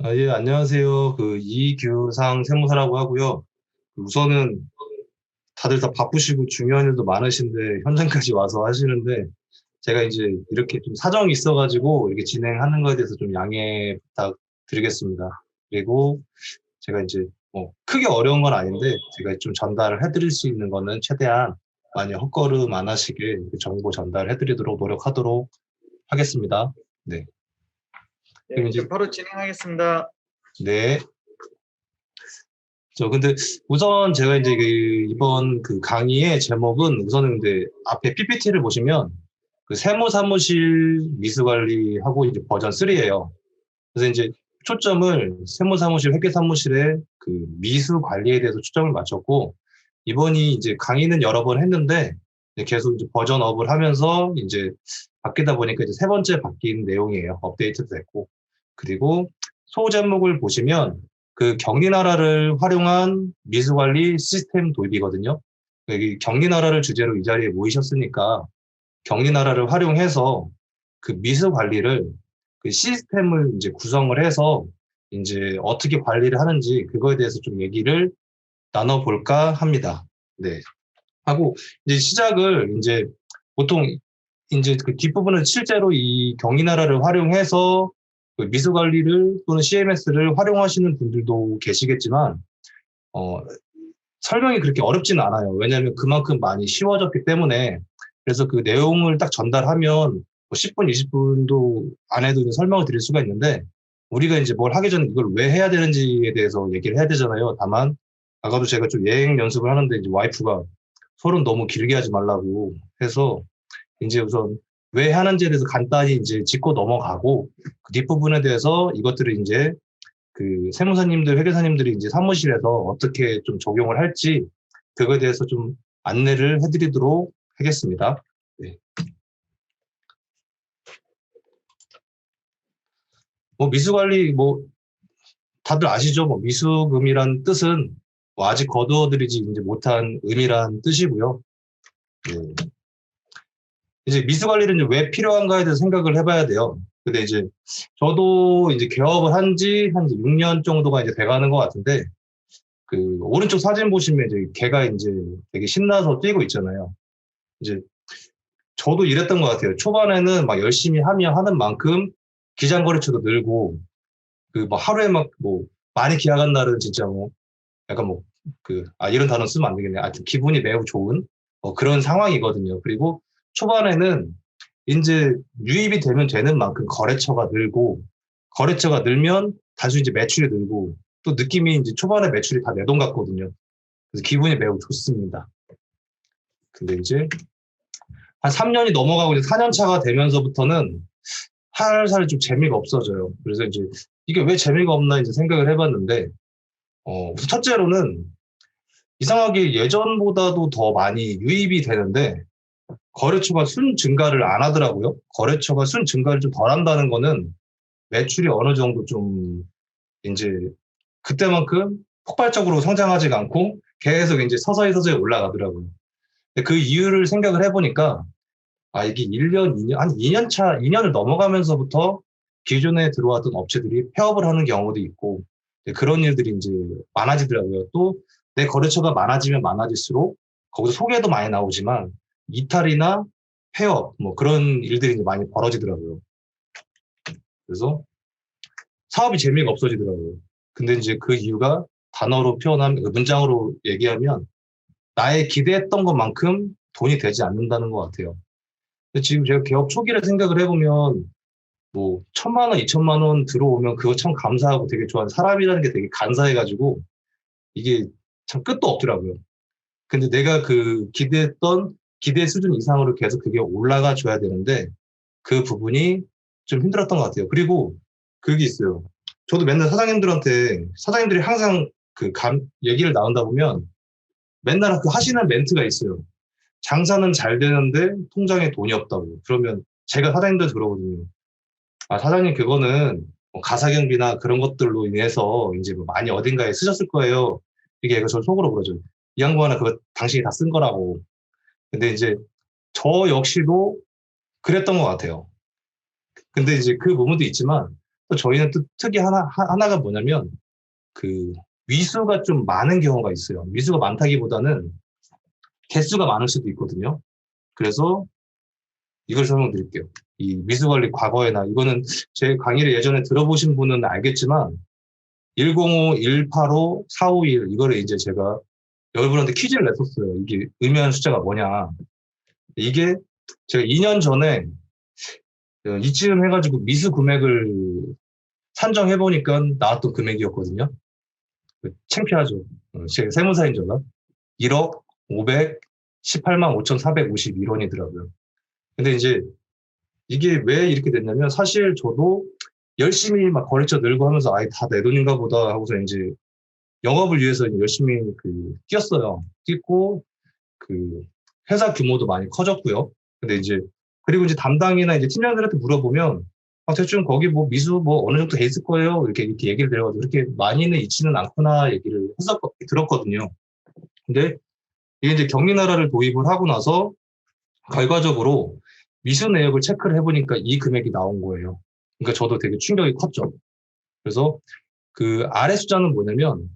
예, 안녕하세요. 이규상 세무사라고 하고요. 우선은 다들 다 바쁘시고 중요한 일도 많으신데 현장까지 와서 하시는데 제가 이제 이렇게 좀 사정이 있어가지고 이렇게 진행하는 거에 대해서 좀 양해 부탁드리겠습니다. 그리고 제가 이제 뭐 크게 어려운 건 아닌데 제가 좀 전달을 해드릴 수 있는 거는 최대한 많이 헛걸음 안 하시게 정보 전달해드리도록 노력하도록 하겠습니다. 네. 그럼 네, 이제, 그럼 바로 진행하겠습니다. 네. 근데 우선 제가 이제 이번 강의의 제목은 우선은 근데 앞에 PPT를 보시면 세무사무실 미수관리하고 이제 버전 3예요. 그래서 이제 초점을 세무사무실, 회계사무실의 미수 관리에 대해서 초점을 맞췄고 이번이 이제 강의는 여러 번 했는데 이제 계속 이제 버전업을 하면서 이제 바뀌다 보니까 이제 세 번째 바뀐 내용이에요. 업데이트도 됐고. 그리고 소제목을 보시면 경리나라를 활용한 미수관리 시스템 도입이거든요. 여기 경리나라를 주제로 이 자리에 모이셨으니까 경리나라를 활용해서 미수 관리를 시스템을 이제 구성을 해서 이제 어떻게 관리를 하는지 그거에 대해서 좀 얘기를 나눠볼까 합니다. 네. 하고 이제 시작을 이제 보통 이제 뒷부분은 실제로 이 경리나라를 활용해서 미수 관리를 또는 CMS를 활용하시는 분들도 계시겠지만 어, 설명이 그렇게 어렵지는 않아요. 왜냐하면 그만큼 많이 쉬워졌기 때문에 그래서 그 내용을 딱 전달하면 뭐 10분, 20분도 안 해도 이제 설명을 드릴 수가 있는데 우리가 이제 뭘 하기 전에 이걸 왜 해야 되는지에 대해서 얘기를 해야 되잖아요. 다만 아까도 제가 좀 예행 연습을 하는데 이제 와이프가 서론 너무 길게 하지 말라고 해서 이제 우선 왜 하는지에 대해서 간단히 이제 짚고 넘어가고 그 뒷부분에 대해서 이것들을 이제 세무사님들, 회계사님들이 이제 사무실에서 어떻게 좀 적용을 할지 그거에 대해서 좀 안내를 해드리도록 하겠습니다. 네. 뭐 미수관리 뭐 다들 아시죠? 뭐 미수금이란 뜻은 뭐 아직 거두어들이지 이제 못한 의미란 뜻이고요. 네. 이제 미수관리는 이제 왜 필요한가에 대해서 생각을 해봐야 돼요. 근데 이제 저도 이제 개업을 한 지 6년 정도가 이제 돼가는 것 같은데 오른쪽 사진 보시면 이제 개가 이제 되게 신나서 뛰고 있잖아요. 이제 저도 이랬던 것 같아요. 초반에는 막 열심히 하는 만큼 기장거래처도 늘고, 뭐 하루에 막 뭐, 많이 기약한 날은 진짜 뭐, 약간 뭐, 이런 단어 쓰면 안 되겠네. 하여튼 기분이 매우 좋은 그런 상황이거든요. 그리고 초반에는 이제 유입이 되면 되는 만큼 거래처가 늘고, 거래처가 늘면 단순히 이제 매출이 늘고, 또 느낌이 이제 초반에 매출이 다 내 돈 같거든요. 그래서 기분이 매우 좋습니다. 근데 이제 한 3년이 넘어가고 이제 4년 차가 되면서부터는 살살 좀 재미가 없어져요. 그래서 이제 이게 왜 재미가 없나 이제 생각을 해봤는데, 우선 첫째로는 이상하게 예전보다도 더 많이 유입이 되는데, 거래처가 순 증가를 안 하더라고요. 거래처가 순 증가를 좀 덜 한다는 거는 매출이 어느 정도 좀 이제 그때만큼 폭발적으로 성장하지가 않고 계속 이제 서서히 서서히 올라가더라고요. 근데 그 이유를 생각을 해보니까 이게 1년, 2년, 한 2년 차, 2년을 넘어가면서부터 기존에 들어왔던 업체들이 폐업을 하는 경우도 있고, 그런 일들이 이제 많아지더라고요. 또 내 거래처가 많아지면 많아질수록 거기서 소개도 많이 나오지만 이탈이나 폐업, 뭐 그런 일들이 이제 많이 벌어지더라고요. 그래서 사업이 재미가 없어지더라고요. 근데 이제 그 이유가 단어로 표현하면, 문장으로 얘기하면 나의 기대했던 것만큼 돈이 되지 않는다는 것 같아요. 근데 지금 제가 개업 초기를 생각을 해보면 뭐 1,000만 원, 2천만 원 들어오면 그거 참 감사하고 되게 좋아하는 사람이라는 게 되게 간사해가지고 이게 참 끝도 없더라고요. 근데 내가 기대했던 기대 수준 이상으로 계속 그게 올라가 줘야 되는데 그 부분이 좀 힘들었던 것 같아요. 그리고 그게 있어요. 저도 맨날 사장님들이 항상 얘기를 나눈다 보면 맨날 하시는 멘트가 있어요. 장사는 잘 되는데 통장에 돈이 없다고. 그러면 제가 사장님들 들어거든요. 사장님, 그거는 뭐 가사경비나 그런 것들로 인해서 이제 뭐 많이 어딘가에 쓰셨을 거예요. 이게 얘가 저 속으로 그러죠. 이 양반은 그거 당신이 다 쓴 거라고. 근데 이제 저 역시도 그랬던 것 같아요. 근데 이제 그 부분도 있지만 또 저희는 또 특이 하나가 뭐냐면, 위수가 좀 많은 경우가 있어요. 위수가 많다기보다는 개수가 많을 수도 있거든요. 그래서 이걸 설명드릴게요. 이 미수관리 과거에나, 이거는 제 강의를 예전에 들어보신 분은 알겠지만, 105, 185, 451, 이거를 이제 제가 여러분한테 퀴즈를 냈었어요. 이게 의미하는 숫자가 뭐냐. 이게 제가 2년 전에 이쯤 해가지고 미수 금액을 산정해보니까 나왔던 금액이었거든요. 창피하죠. 제가 세무사인저가 1억 518만 5,451원이더라고요. 근데 이제 이게 왜 이렇게 됐냐면, 사실 저도 열심히 막 거래처 늘고 하면서 아예 다 내 돈인가 보다 하고서 이제 영업을 위해서 열심히 뛰었어요. 뛰고 회사 규모도 많이 커졌고요. 근데 이제 그리고 이제 담당이나 이제 팀장들한테 물어보면 대충 거기 뭐 미수 뭐 어느 정도 돼 있을 거예요. 이렇게 얘기를 드려가지고 그렇게 많이는 있지는 않구나 얘기를 들었거든요. 근데 이게 이제 격리나라를 도입을 하고 나서 결과적으로 미수 내역을 체크를 해보니까 이 금액이 나온 거예요. 그러니까 저도 되게 충격이 컸죠. 그래서 아래 숫자는 뭐냐면,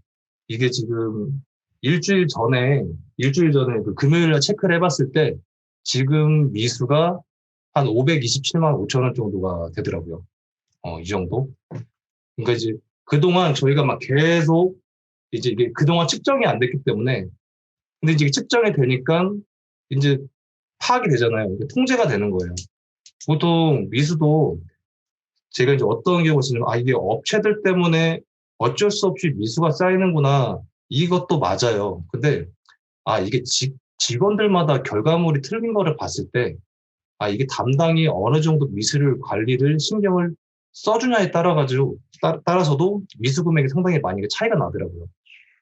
이게 지금 일주일 전에 금요일날 체크를 해봤을 때 지금 미수가 한 527만 5천 원 정도가 되더라고요. 이 정도. 그러니까 이제 그동안 저희가 막 계속 이제 이게 그동안 측정이 안 됐기 때문에, 근데 이제 측정이 되니까 이제 파악이 되잖아요. 통제가 되는 거예요. 보통 미수도 제가 이제 어떤 경우가 있냐면, 이게 업체들 때문에 어쩔 수 없이 미수가 쌓이는구나. 이것도 맞아요. 근데, 이게 직원들마다 결과물이 틀린 거를 봤을 때, 이게 담당이 어느 정도 미수를 관리를 신경을 써주냐에 따라서도 미수 금액이 상당히 많이 차이가 나더라고요.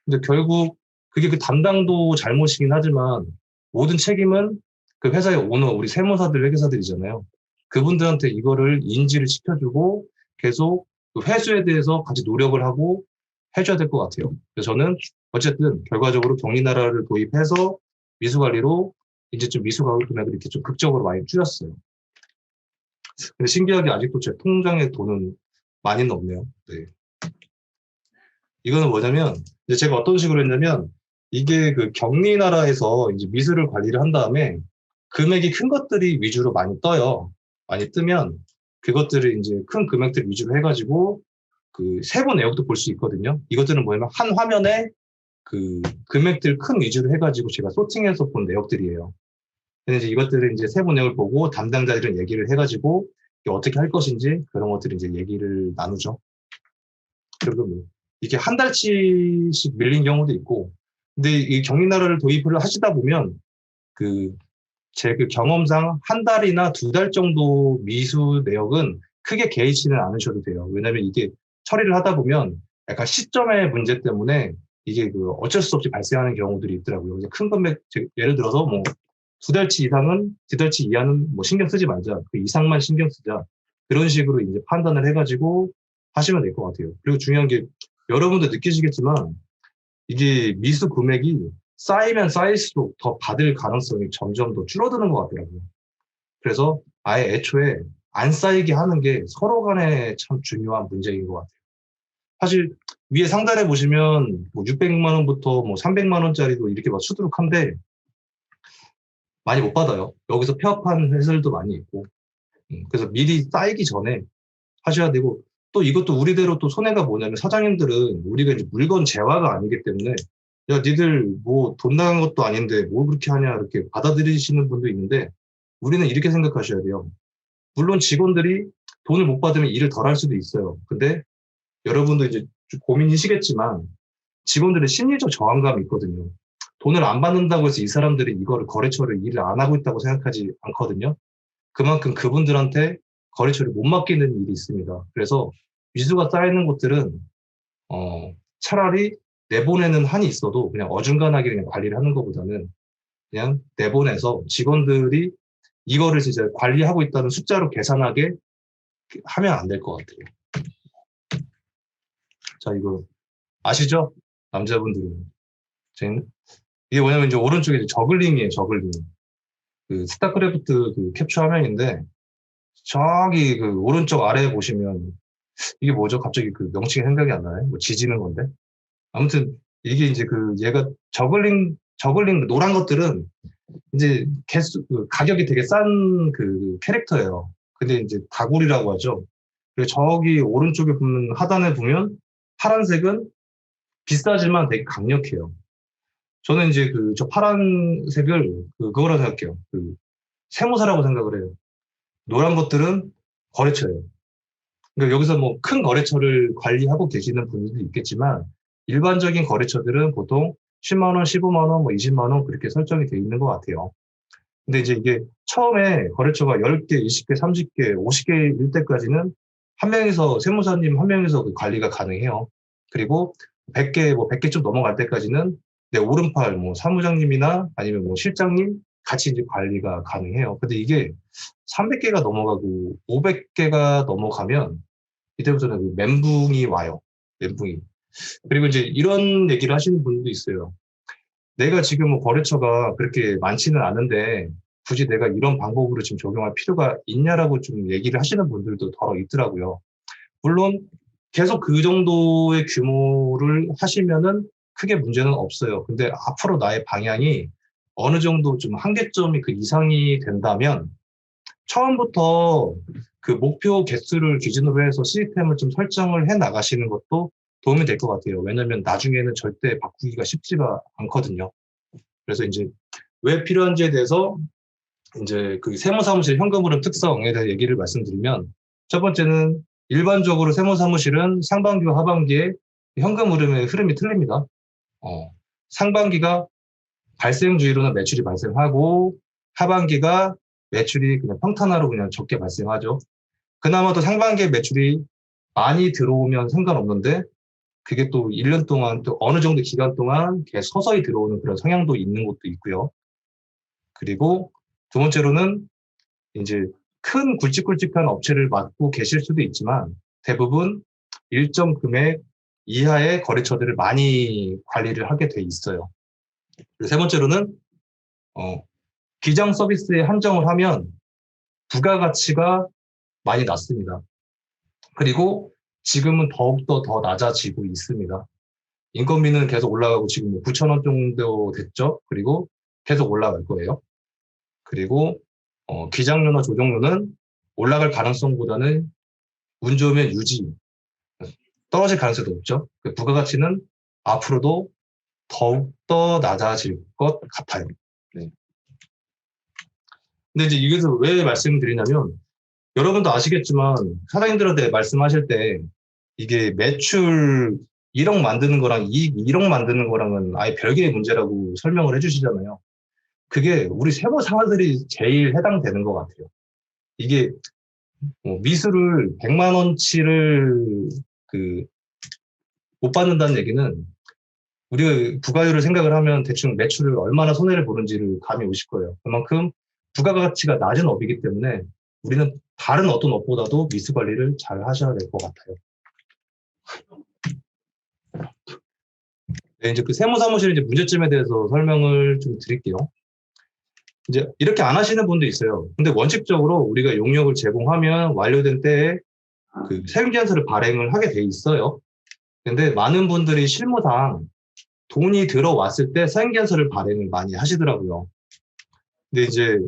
근데 결국 그게 담당도 잘못이긴 하지만, 모든 책임은 회사의 오너, 우리 세무사들, 회계사들이잖아요. 그분들한테 이거를 인지를 시켜주고 계속 회수에 대해서 같이 노력을 하고 해줘야 될 것 같아요. 그래서 저는 어쨌든 결과적으로 격리나라를 도입해서 미수관리로 이제 좀 미수가격 금액을 이렇게 좀 극적으로 많이 줄였어요. 근데 신기하게 아직도 제 통장에 돈은 많이는 없네요. 네. 이거는 뭐냐면, 이제 제가 어떤 식으로 했냐면, 이게 격리나라에서 이제 미수를 관리를 한 다음에 금액이 큰 것들이 위주로 많이 떠요. 많이 뜨면 그것들을 이제 큰 금액들 위주로 해가지고 세부 내역도 볼 수 있거든요. 이것들은 뭐냐면 한 화면에 금액들 큰 위주로 해가지고 제가 소팅해서 본 내역들이에요. 근데 이제 이것들을 이제 세부 내역을 보고 담당자들은 얘기를 해가지고 어떻게 할 것인지 그런 것들을 이제 얘기를 나누죠. 그리고 뭐 이게 한 달치씩 밀린 경우도 있고, 근데 이 격리나라를 도입을 하시다 보면 제 경험상 한 달이나 2달 정도 미수 내역은 크게 개의치는 않으셔도 돼요. 왜냐면 이게 처리를 하다 보면 약간 시점의 문제 때문에 이게 어쩔 수 없이 발생하는 경우들이 있더라고요. 그래서 큰 금액, 예를 들어서 뭐 2달치 이상은, 2달치 이하는 뭐 신경 쓰지 말자. 그 이상만 신경 쓰자. 그런 식으로 이제 판단을 해가지고 하시면 될 것 같아요. 그리고 중요한 게 여러분도 느끼시겠지만 이게 미수 금액이 쌓이면 쌓일수록 더 받을 가능성이 점점 더 줄어드는 것 같더라고요. 그래서 아예 애초에 안 쌓이게 하는 게 서로 간에 참 중요한 문제인 것 같아요. 사실 위에 상단에 보시면 뭐 600만 원부터 뭐 300만 원짜리도 이렇게 막 수두룩한데 많이 못 받아요. 여기서 폐업한 회사들도 많이 있고. 그래서 미리 쌓이기 전에 하셔야 되고, 또 이것도 우리대로 또 손해가 뭐냐면, 사장님들은 우리가 이제 물건 재화가 아니기 때문에 야, 니들 뭐 돈 나간 것도 아닌데 뭘 그렇게 하냐 이렇게 받아들이시는 분도 있는데, 우리는 이렇게 생각하셔야 돼요. 물론 직원들이 돈을 못 받으면 일을 덜 할 수도 있어요. 근데 여러분도 이제 좀 고민이시겠지만 직원들의 심리적 저항감이 있거든요. 돈을 안 받는다고 해서 이 사람들이 이거를 거래처를 일을 안 하고 있다고 생각하지 않거든요. 그만큼 그분들한테 거래처를 못 맡기는 일이 있습니다. 그래서 미수가 쌓이는 곳들은 차라리 내보내는 한이 있어도 그냥 어중간하게 그냥 관리를 하는 것보다는 그냥 내보내서 직원들이 이거를 진짜 관리하고 있다는 숫자로 계산하게 하면 안 될 것 같아요. 자, 이거 아시죠? 남자분들은. 이게 뭐냐면 이제 오른쪽에 이제 저글링이에요, 저글링. 스타크래프트 캡처 화면인데, 저기 오른쪽 아래에 보시면 이게 뭐죠? 갑자기 그 명칭이 생각이 안 나네. 뭐 지지는 건데. 아무튼 이게 이제 그 얘가 저글링 노란 것들은 이제 가격이 되게 싼 그 캐릭터예요. 근데 이제 다굴이라고 하죠. 그리고 저기 오른쪽에 보면 하단에 보면 파란색은 비싸지만 되게 강력해요. 저는 이제 저 파란색을 그거라고 생각해요. 세무사라고 생각을 해요. 노란 것들은 거래처예요. 그러니까 여기서 뭐 큰 거래처를 관리하고 계시는 분들도 있겠지만 일반적인 거래처들은 보통 10만 원, 15만 원, 뭐 20만 원 그렇게 설정이 돼 있는 것 같아요. 근데 이제 이게 처음에 거래처가 10개, 20개, 30개, 50개일 때까지는 한 명이서 세무사님 한 명이서 그 관리가 가능해요. 그리고 100개, 뭐 100개 좀 넘어갈 때까지는 내 오른팔 뭐 사무장님이나 아니면 뭐 실장님 같이 이제 관리가 가능해요. 근데 이게 300개가 넘어가고 500개가 넘어가면 이때부터는 그 멘붕이 와요. 멘붕이. 그리고 이제 이런 얘기를 하시는 분도 있어요. 내가 지금 뭐 거래처가 그렇게 많지는 않은데 굳이 내가 이런 방법으로 지금 적용할 필요가 있냐라고 좀 얘기를 하시는 분들도 더러 있더라고요. 물론 계속 그 정도의 규모를 하시면은 크게 문제는 없어요. 근데 앞으로 나의 방향이 어느 정도 좀 한계점이 그 이상이 된다면 처음부터 그 목표 개수를 기준으로 해서 시스템을 좀 설정을 해 나가시는 것도 도움이 될 것 같아요. 왜냐면 나중에는 절대 바꾸기가 쉽지가 않거든요. 그래서 이제 왜 필요한지에 대해서 이제 그 세무사무실 현금흐름 특성에 대해 얘기를 말씀드리면 첫 번째는 일반적으로 세무사무실은 상반기와 하반기에 현금흐름의 흐름이 틀립니다. 상반기가 발생주의로는 매출이 발생하고 하반기가 매출이 그냥 평탄화로 그냥 적게 발생하죠. 그나마도 상반기에 매출이 많이 들어오면 상관없는데 그게 또 1년 동안 또 어느 정도 기간 동안 계속 서서히 들어오는 그런 성향도 있는 것도 있고요. 그리고 두 번째로는 이제 큰 굵직굵직한 업체를 맡고 계실 수도 있지만 대부분 일정 금액 이하의 거래처들을 많이 관리를 하게 돼 있어요. 그리고 세 번째로는 기장 서비스에 한정을 하면 부가가치가 많이 낮습니다. 그리고 지금은 더욱더 더 낮아지고 있습니다. 인건비는 계속 올라가고 지금 9,000원 정도 됐죠. 그리고 계속 올라갈 거예요. 그리고 기장료나 조정료는 올라갈 가능성보다는 운 좋으면 유지, 떨어질 가능성이 높죠. 부가가치는 앞으로도 더욱더 낮아질 것 같아요. 네. 근데 이제 여기서 왜 말씀드리냐면 여러분도 아시겠지만 사장님들한테 말씀하실 때 이게 매출 1억 만드는 거랑 이익 1억 만드는 거랑은 아예 별개의 문제라고 설명을 해주시잖아요. 그게 우리 세무사들이 제일 해당되는 것 같아요. 이게 미술을 100만 원치를 못 받는다는 얘기는 우리가 부가율을 생각을 하면 대충 매출을 얼마나 손해를 보는지를 감이 오실 거예요. 그만큼 부가가치가 낮은 업이기 때문에 우리는 다른 어떤 업보다도 미술 관리를 잘 하셔야 될 것 같아요. 네, 이제 그 세무사무실 이제 문제점에 대해서 설명을 좀 드릴게요. 이제 이렇게 안 하시는 분도 있어요. 근데 원칙적으로 우리가 용역을 제공하면 완료된 때에 그 세금계산서를 발행을 하게 돼 있어요. 근데 많은 분들이 실무상 돈이 들어왔을 때 세금계산서를 발행을 많이 하시더라고요. 근데 이제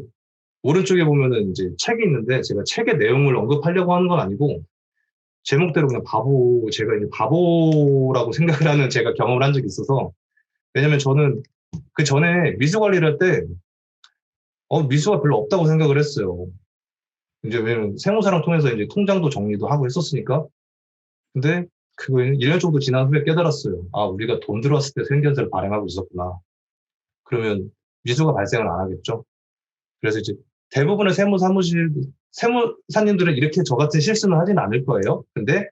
오른쪽에 보면은 이제 책이 있는데 제가 책의 내용을 언급하려고 하는 건 아니고 제목대로 그냥 제가 이제 바보라고 생각을 하는 제가 경험을 한 적이 있어서 왜냐면 저는 그 전에 미수 관리를 할 때 미수가 별로 없다고 생각을 했어요. 이제 왜냐면 세무사랑 통해서 이제 통장도 정리도 하고 했었으니까. 근데 그거 1년 정도 지난 후에 깨달았어요. 아, 우리가 돈 들어왔을 때 세금계산서를 발행하고 있었구나. 그러면 미수가 발생을 안 하겠죠. 그래서 이제 대부분의 세무사님들은 이렇게 저 같은 실수는 하진 않을 거예요. 근데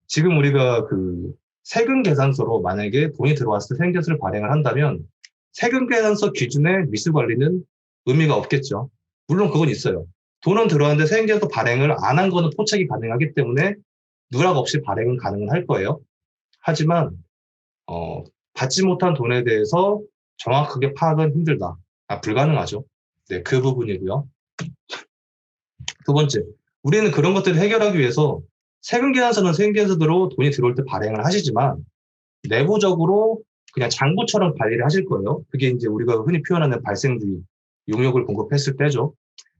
지금 우리가 그 세금계산서로 만약에 돈이 들어왔을 때 세금계산서를 발행을 한다면 세금계산서 기준의 미수관리는 의미가 없겠죠. 물론 그건 있어요. 돈은 들어왔는데 세금계산서 발행을 안 한 거는 포착이 가능하기 때문에 누락 없이 발행은 가능할 거예요. 하지만 받지 못한 돈에 대해서 정확하게 파악은 힘들다. 불가능하죠. 네, 그 부분이고요. 두 번째, 우리는 그런 것들을 해결하기 위해서 세금계산서는 세금계산서대로 돈이 들어올 때 발행을 하시지만 내부적으로 그냥 장부처럼 관리를 하실 거예요. 그게 이제 우리가 흔히 표현하는 발생주의, 용역을 공급했을 때죠.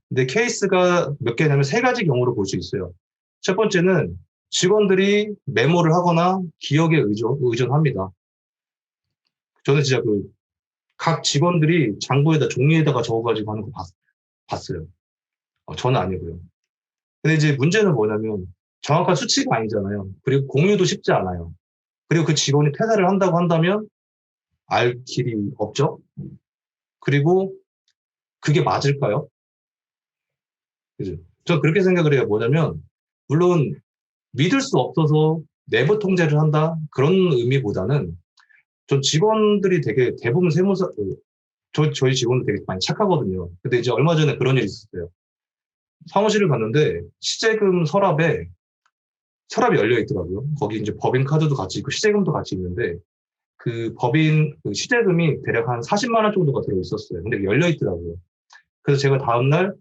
근데 케이스가 몇 개냐면 세 가지 경우로 볼 수 있어요. 첫 번째는 직원들이 메모를 하거나 기억에 의존합니다. 저는 진짜 각 직원들이 장부에다 종이에다가 적어가지고 하는 거 봤어요. 저는 아니고요. 근데 이제 문제는 뭐냐면 정확한 수치가 아니잖아요. 그리고 공유도 쉽지 않아요. 그리고 그 직원이 퇴사를 한다고 한다면 알 길이 없죠. 그리고 그게 맞을까요? 그죠? 저 그렇게 생각을 해요. 뭐냐면 물론 믿을 수 없어서 내부 통제를 한다 그런 의미보다는 전 직원들이 되게 대부분 세무사 저희 직원들 되게 많이 착하거든요. 근데 이제 얼마 전에 그런 일이 있었어요. 사무실을 갔는데 시제금 서랍이 열려 있더라고요. 거기 이제 법인 카드도 같이 있고 시제금도 같이 있는데 그 법인 그 시제금이 대략 한 40만 원 정도가 들어 있었어요. 근데 열려 있더라고요. 그래서 제가 다음날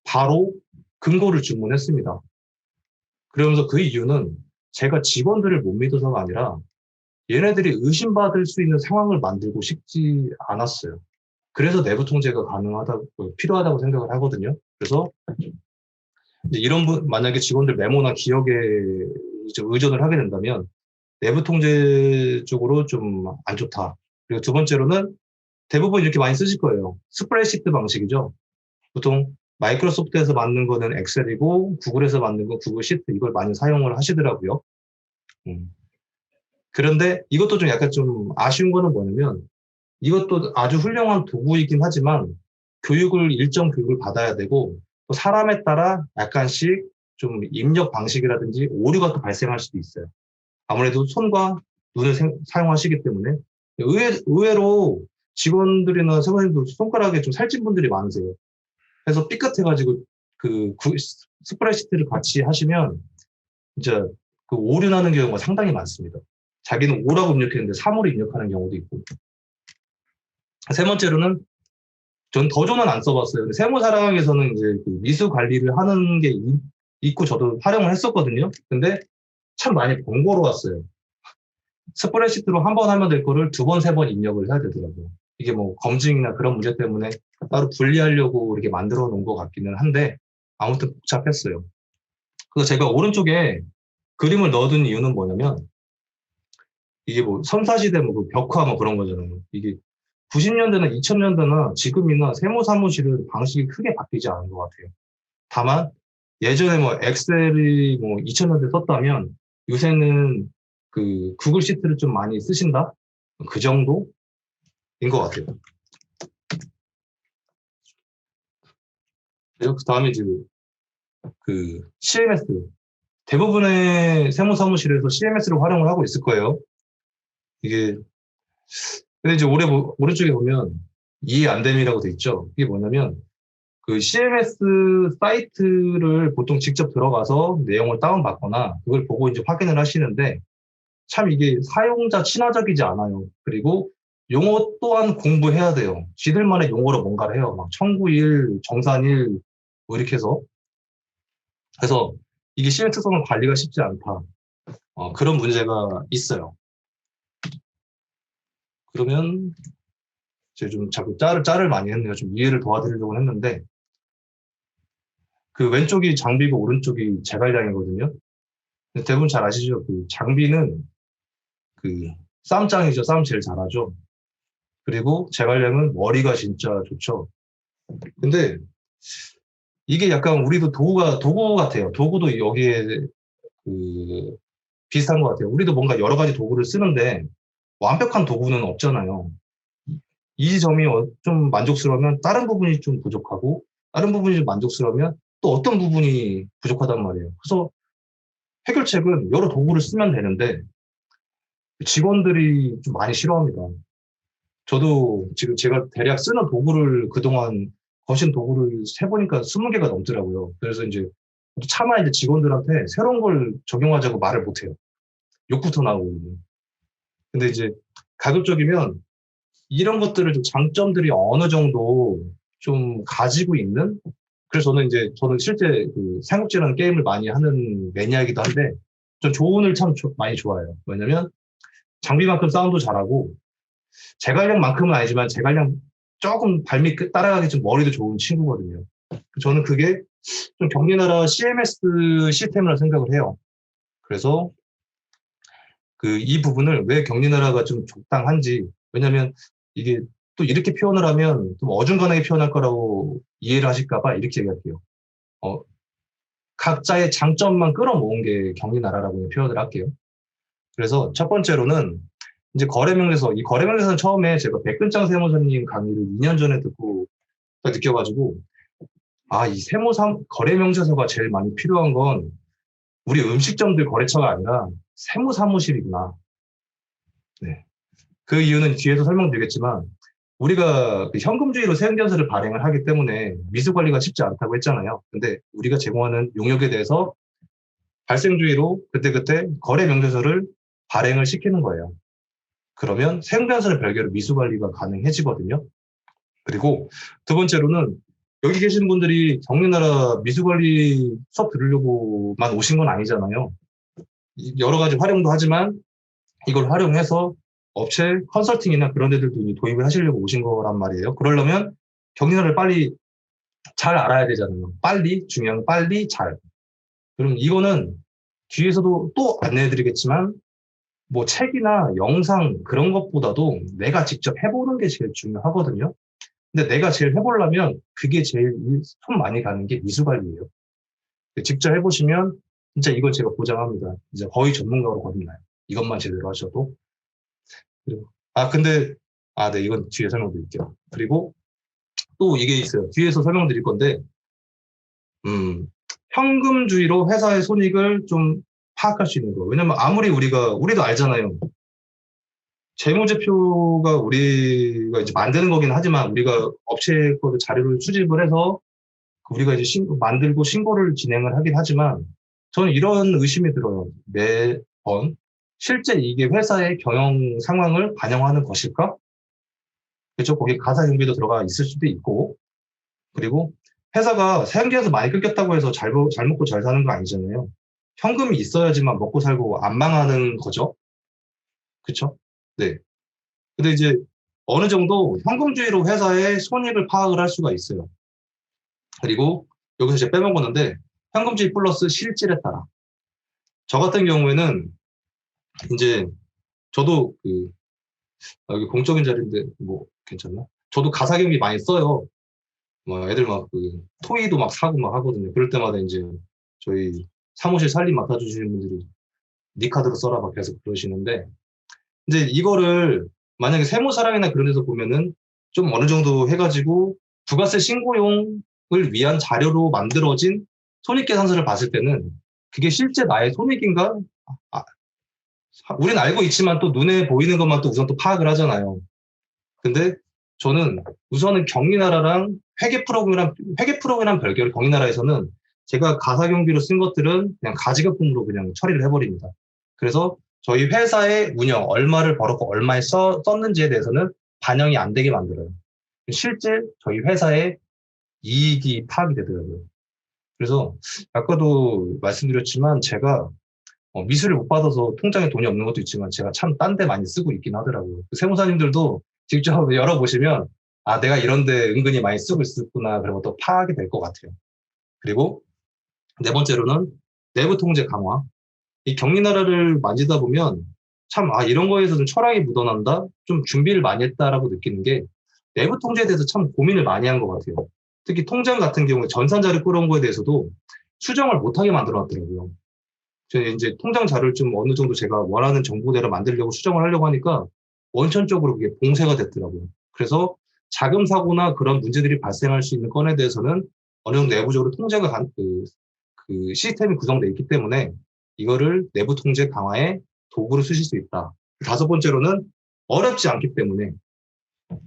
바로 금고를 주문했습니다. 그러면서 그 이유는 제가 직원들을 못 믿어서가 아니라 얘네들이 의심받을 수 있는 상황을 만들고 싶지 않았어요. 그래서 내부 통제가 필요하다고 생각을 하거든요. 그래서 이제 만약에 직원들 메모나 기억에 이제 의존을 하게 된다면 내부 통제 쪽으로 좀 안 좋다. 그리고 두 번째로는 대부분 이렇게 많이 쓰실 거예요. 스프레드시트 방식이죠. 보통 마이크로소프트에서 만든 거는 엑셀이고 구글에서 만든 건 구글 시트 이걸 많이 사용을 하시더라고요. 그런데 이것도 좀 약간 좀 아쉬운 거는 뭐냐면 이것도 아주 훌륭한 도구이긴 하지만 일정 교육을 받아야 되고 또 사람에 따라 약간씩 좀 입력 방식이라든지 오류가 또 발생할 수도 있어요. 아무래도 손과 눈을 사용하시기 때문에 의외로 직원들이나 선생님도 손가락에 좀 살찐 분들이 많으세요. 그래서 삐끗해가지고 스프레드시트를 같이 하시면 진짜 그 오류 나는 경우가 상당히 많습니다. 자기는 5라고 입력했는데 3으로 입력하는 경우도 있고. 세 번째로는 전 더조는 안 써봤어요. 근데 세무사랑에서는 이제 그 미수 관리를 하는 게 있고 저도 활용을 했었거든요. 근데 참 많이 번거로웠어요. 스프레드시트로 한 번 하면 될 거를 두 번, 세 번 입력을 해야 되더라고요. 이게 뭐 검증이나 그런 문제 때문에 따로 분리하려고 이렇게 만들어 놓은 것 같기는 한데 아무튼 복잡했어요. 그래서 제가 오른쪽에 그림을 넣어둔 이유는 뭐냐면 이게 뭐 선사시대 뭐 벽화 뭐 그런 거잖아요. 이게 90년대나 2000년대나 지금이나 세무사무실은 방식이 크게 바뀌지 않은 것 같아요. 다만 예전에 뭐 엑셀이 뭐 2000년대 썼다면 요새는 그 구글 시트를 좀 많이 쓰신다? 그 정도인 것 같아요. 그리고 그 다음에 이제 그 CMS. 대부분의 세무사무실에서 CMS를 활용을 하고 있을 거예요. 이게, 근데 이제 오른쪽에 보면 이해 안 됨이라고 돼 있죠. 이게 뭐냐면 그 CMS 사이트를 보통 직접 들어가서 내용을 다운받거나 그걸 보고 이제 확인을 하시는데 참 이게 사용자 친화적이지 않아요. 그리고 용어 또한 공부해야 돼요. 지들만의 용어로 뭔가를 해요. 막 청구일, 정산일, 뭐 이렇게 해서. 그래서 이게 CMS성을 관리가 쉽지 않다. 그런 문제가 있어요. 그러면 제가 좀 자꾸 짤을 많이 했네요. 좀 이해를 도와드리려고 했는데 그 왼쪽이 장비고 오른쪽이 제갈량이거든요. 대부분 잘 아시죠? 그 장비는 그 쌈장이죠. 쌈 제일 잘하죠. 그리고 제갈량은 머리가 진짜 좋죠. 근데 이게 약간 우리도 도구 같아요. 도구도 여기에 그 비슷한 것 같아요. 우리도 뭔가 여러 가지 도구를 쓰는데 완벽한 도구는 없잖아요. 이 점이 좀 만족스러우면 다른 부분이 좀 부족하고 다른 부분이 좀 만족스러우면 또 어떤 부분이 부족하단 말이에요. 그래서 해결책은 여러 도구를 쓰면 되는데 직원들이 좀 많이 싫어합니다. 저도 지금 제가 대략 쓰는 도구를 그동안 거신 도구를 해보니까 20개가 넘더라고요. 그래서 이제 차마 이제 직원들한테 새로운 걸 적용하자고 말을 못해요. 욕부터 나오고. 근데 이제 가급적이면 이런 것들을 좀 장점들이 어느 정도 좀 가지고 있는 그래서 저는 실제 그 삼국지라는 게임을 많이 하는 매니아이기도 한데, 전 조은을 참 많이 좋아해요. 왜냐면 장비만큼 싸움도 잘하고, 제갈량만큼은 아니지만 제갈량 조금 발밑 따라가기 좀 머리도 좋은 친구거든요. 저는 그게 좀 격리나라 CMS 시스템이라 생각을 해요. 그래서 이 부분을 왜 격리나라가 좀 적당한지, 왜냐면 이게 또 이렇게 표현을 하면 좀 어중간하게 표현할 거라고 이해를 하실까봐 이렇게 얘기할게요. 각자의 장점만 끌어모은 게 격리나라라고 표현을 할게요. 그래서 첫 번째로는 이제 거래명에서, 이 거래명에서는 처음에 제가 백근장 세무사님 강의를 2년 전에 듣고 딱 느껴가지고, 이 거래명세서가 제일 많이 필요한 건 우리 음식점들 거래처가 아니라 세무사무실이구나. 네. 그 이유는 뒤에서 설명드리겠지만, 우리가 현금주의로 세금결세를 발행을 하기 때문에 미수관리가 쉽지 않다고 했잖아요. 근데 우리가 제공하는 용역에 대해서 발생주의로 그때그때 거래명세서를 발행을 시키는 거예요. 그러면 세금결세는 별개로 미수관리가 가능해지거든요. 그리고 두 번째로는 여기 계신 분들이 격리나라 미수관리 수업 들으려고만 오신 건 아니잖아요. 여러 가지 활용도 하지만 이걸 활용해서 업체 컨설팅이나 그런 데들도 도입을 하시려고 오신 거란 말이에요. 그러려면 격리나라를 빨리 잘 알아야 되잖아요. 중요한 건 빨리 잘. 그럼 이거는 뒤에서도 또 안내해드리겠지만 뭐 책이나 영상 그런 것보다도 내가 직접 해보는 게 제일 중요하거든요. 근데 내가 제일 해보려면 그게 제일 손 많이 가는 게 미수관리예요. 직접 해보시면 진짜 이건 제가 보장합니다. 이제 거의 전문가로 거듭나요. 이것만 제대로 하셔도. 그리고 네, 이건 뒤에 설명드릴게요. 그리고 또 이게 있어요. 뒤에서 설명드릴 건데, 현금주의로 회사의 손익을 좀 파악할 수 있는 거. 왜냐면 아무리 우리도 알잖아요. 재무제표가 우리가 이제 만드는 거긴 하지만 우리가 업체 거를 자료를 수집을 해서 우리가 이제 만들고 신고를 진행을 하긴 하지만 저는 이런 의심이 들어요. 매번 실제 이게 회사의 경영 상황을 반영하는 것일까? 그렇죠. 거기 가사 경비도 들어가 있을 수도 있고, 그리고 회사가 세금계에서 많이 끊겼다고 해서 잘 먹고 잘 사는 거 아니잖아요. 현금이 있어야지만 먹고 살고 안 망하는 거죠. 그렇죠? 네. 근데 이제 어느 정도 현금주의로 회사의 손익을 파악을 할 수가 있어요. 그리고 여기서 제가 빼먹었는데 현금주의 플러스 실질에 따라. 저 같은 경우에는 이제 저도 여기 공적인 자리인데 뭐 괜찮나? 저도 가사 경비 많이 써요. 뭐 애들 막 토이도 막 사고 막 하거든요. 그럴 때마다 이제 저희 사무실 살림 맡아주시는 분들이 네 카드로 써라 막 계속 그러시는데, 이제 이거를 만약에 세무사랑이나 그런 데서 보면은 좀 어느 정도 해가지고 부가세 신고용을 위한 자료로 만들어진 손익계산서를 봤을 때는 그게 실제 나의 손익인가? 우린 알고 있지만 또 눈에 보이는 것만 또 우선 또 파악을 하잖아요. 근데 저는 우선은 격리나라랑 회계 프로그램이랑 별개로 격리나라에서는 제가 가사경비로 쓴 것들은 그냥 가지가품으로 그냥 처리를 해버립니다. 그래서 저희 회사의 운영, 얼마를 벌었고 얼마에 썼는지에 대해서는 반영이 안 되게 만들어요. 실제 저희 회사의 이익이 파악이 되더라고요. 그래서 아까도 말씀드렸지만 제가 미술을 못 받아서 통장에 돈이 없는 것도 있지만 제가 참 딴 데 많이 쓰고 있긴 하더라고요. 세무사님들도 직접 열어보시면 내가 이런 데 은근히 많이 쓰고 있었구나 그런 것도 파악이 될 것 같아요. 그리고 네 번째로는 내부 통제 강화. 이 격리나라를 만지다 보면 참 이런 거에서 좀 철학이 묻어난다? 좀 준비를 많이 했다라고 느끼는 게 내부 통제에 대해서 참 고민을 많이 한 것 같아요. 특히 통장 같은 경우에 전산자료 끌어온 거에 대해서도 수정을 못하게 만들어놨더라고요. 저는 이제 통장 자료를 좀 어느 정도 제가 원하는 정보대로 만들려고 수정을 하려고 하니까 원천적으로 그게 봉쇄가 됐더라고요. 그래서 자금 사고나 그런 문제들이 발생할 수 있는 건에 대해서는 어느 정도 내부적으로 통제가 그 시스템이 구성되어 있기 때문에 이거를 내부 통제 강화에 도구로 쓰실 수 있다. 다섯 번째로는 어렵지 않기 때문에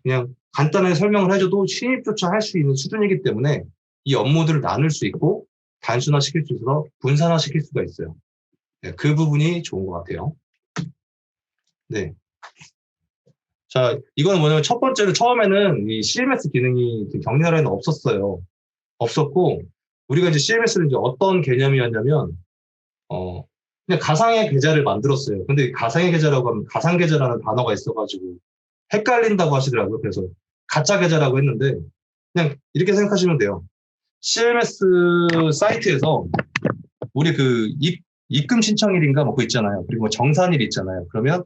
그냥 간단하게 설명을 해줘도 신입조차 할 수 있는 수준이기 때문에 이 업무들을 나눌 수 있고 단순화시킬 수 있어서 분산화시킬 수가 있어요. 네, 그 부분이 좋은 것 같아요. 네. 자, 이거는 뭐냐면 첫 번째로 처음에는 이 CMS 기능이 격리나라에는 없었어요. 없었고, 우리가 이제 CMS는 이제 어떤 개념이었냐면, 그냥 가상의 계좌를 만들었어요. 근데 가상의 계좌라고 하면 가상 계좌라는 단어가 있어가지고 헷갈린다고 하시더라고요. 그래서 가짜 계좌라고 했는데, 그냥 이렇게 생각하시면 돼요. CMS 사이트에서 우리 그 입금 신청일인가 뭐 그거 있잖아요. 그리고 뭐 정산일 있잖아요. 그러면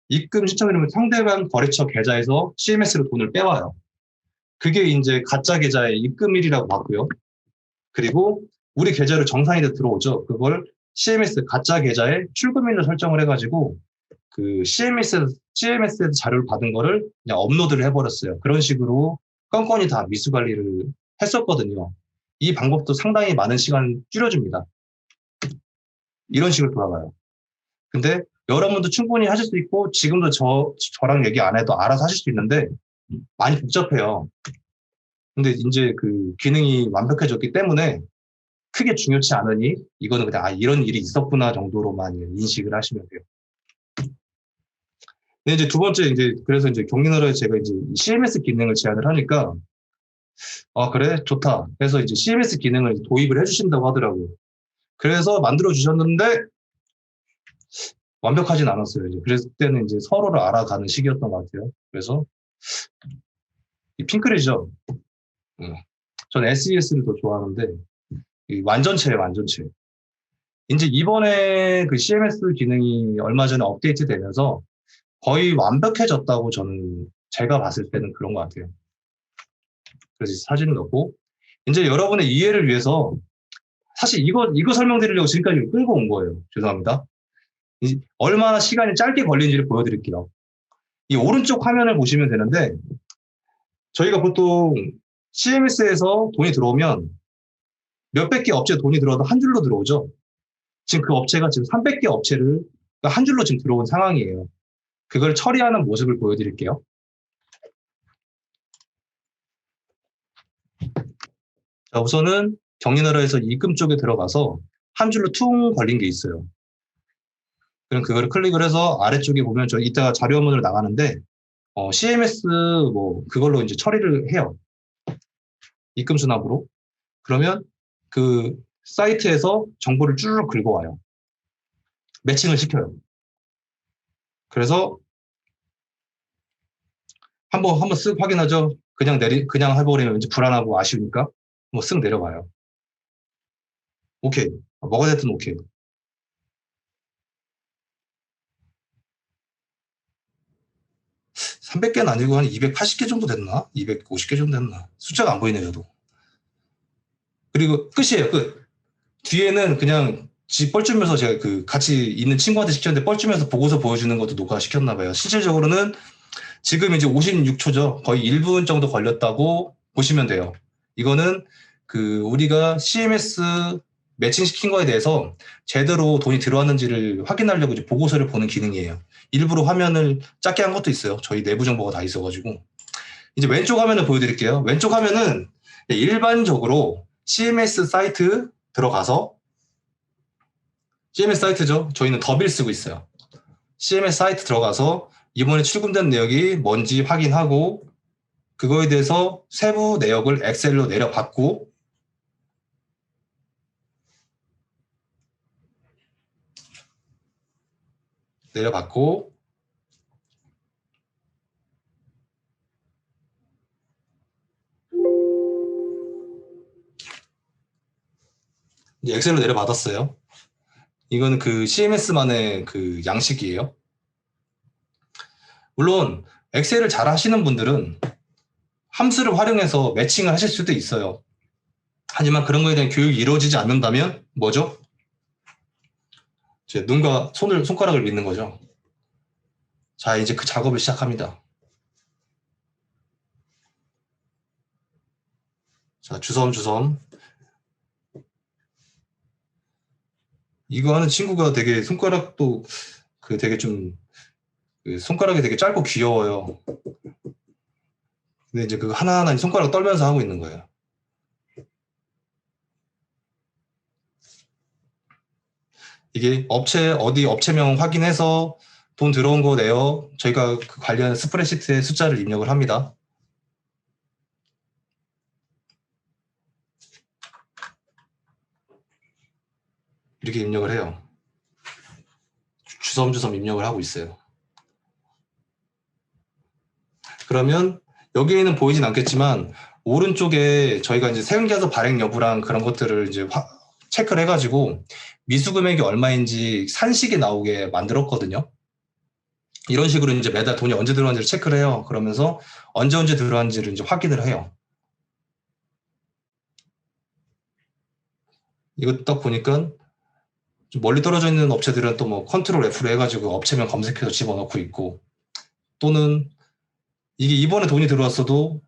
입금 신청일이면 상대방 거래처 계좌에서 CMS로 돈을 빼와요. 그게 이제 가짜 계좌의 입금일이라고 봤고요. 그리고 우리 계좌로 정산이 들어오죠. 그걸 CMS 가짜 계좌에 출금일로 설정을 해가지고 그 CMS에서 자료를 받은 거를 그냥 업로드를 해버렸어요. 그런 식으로 건건이 다 미수 관리를 했었거든요. 이 방법도 상당히 많은 시간을 줄여줍니다. 이런 식으로 돌아가요. 근데 여러분도 충분히 하실 수 있고 지금도 저랑 얘기 안 해도 알아서 하실 수 있는데 많이 복잡해요. 근데 이제 그 기능이 완벽해졌기 때문에 크게 중요치 않으니 이거는 그냥 이런 일이 있었구나 정도로만 인식을 하시면 돼요. 근데 이제 두 번째 그래서 이제 경리나라에 제가 이제 CMS 기능을 제안을 하니까 그래 좋다. 그래서 이제 CMS 기능을 도입을 해주신다고 하더라고요. 그래서 만들어 주셨는데 완벽하진 않았어요. 그래서 그때는 이제 서로를 알아가는 시기였던 것 같아요. 그래서 이 핑크래죠. 전 SES를 더 좋아하는데 완전체예요, 완전체. 이제 이번에 그 CMS 기능이 얼마 전에 업데이트 되면서 거의 완벽해졌다고 제가 봤을 때는 그런 것 같아요. 그래서 사진을 넣고 이제 여러분의 이해를 위해서 사실 이거 설명드리려고 지금까지 끌고 온 거예요. 죄송합니다. 얼마나 시간이 짧게 걸리는지를 보여드릴게요. 이 오른쪽 화면을 보시면 되는데 저희가 보통 CMS에서 돈이 들어오면 몇백 개 업체 돈이 들어와도 한 줄로 들어오죠. 지금 그 업체가 지금 300개 업체를 한 줄로 지금 들어온 상황이에요. 그걸 처리하는 모습을 보여드릴게요. 자, 우선은 경리나라에서 입금 쪽에 들어가서 한 줄로 퉁 걸린 게 있어요. 그럼 그거를 클릭을 해서 아래쪽에 보면 저 이따가 자료 화면으로 나가는데 CMS 뭐 그걸로 이제 처리를 해요. 입금 수납으로. 그러면 그 사이트에서 정보를 쭈르륵 긁어와요. 매칭을 시켜요. 그래서 한번 쓱 확인하죠. 그냥 해버리면 왠지 불안하고 아쉬우니까 뭐 쓱 내려가요. 오케이. 뭐가 됐든 오케이. 300개는 아니고 한 280개 정도 됐나? 250개 정도 됐나? 숫자가 안 보이네요, 저도. 그리고 끝이에요, 끝. 뒤에는 그냥 뻘쭘해서 제가 그 같이 있는 친구한테 시켰는데 뻘쭘해서 보고서 보여주는 것도 녹화시켰나 봐요. 실질적으로는 지금 이제 56초죠. 거의 1분 정도 걸렸다고 보시면 돼요. 이거는 그 우리가 CMS 매칭시킨 거에 대해서 제대로 돈이 들어왔는지를 확인하려고 이제 보고서를 보는 기능이에요. 일부러 화면을 작게 한 것도 있어요. 저희 내부 정보가 다 있어가지고. 이제 왼쪽 화면을 보여드릴게요. 왼쪽 화면은 일반적으로 CMS 사이트 들어가서 CMS 사이트죠. 저희는 더빌 쓰고 있어요. CMS 사이트 들어가서 이번에 출금된 내역이 뭔지 확인하고 그거에 대해서 세부 내역을 엑셀로 내려받고 이제 엑셀로 내려받았어요. 이거는 그 CMS만의 그 양식이에요. 물론 엑셀을 잘 하시는 분들은 함수를 활용해서 매칭을 하실 수도 있어요. 하지만 그런 거에 대한 교육이 이루어지지 않는다면 뭐죠? 제 눈과 손가락을 믿는 거죠. 자, 이제 그 작업을 시작합니다. 자, 주섬주섬. 이거 하는 친구가 되게 손가락도 되게 좀 손가락이 되게 짧고 귀여워요. 근데 이제 그 하나하나 손가락 떨면서 하고 있는 거예요. 이게 어디 업체명 확인해서 돈 들어온 거 내요. 저희가 그 관련 스프레드시트에 숫자를 입력을 합니다. 이렇게 입력을 해요. 주섬주섬 입력을 하고 있어요. 그러면 여기에는 보이진 않겠지만 오른쪽에 저희가 이제 세금계산 발행 여부랑 그런 것들을 이제 체크를 해가지고 미수 금액이 얼마인지 산식이 나오게 만들었거든요. 이런 식으로 이제 매달 돈이 언제 들어왔는지를 체크를 해요. 그러면서 언제 들어왔는지를 이제 확인을 해요. 이거 딱 보니까 좀 멀리 떨어져 있는 업체들은 또 뭐 컨트롤 F로 해가지고 업체명 검색해서 집어넣고 있고, 또는 이게 이번에 돈이 들어왔어도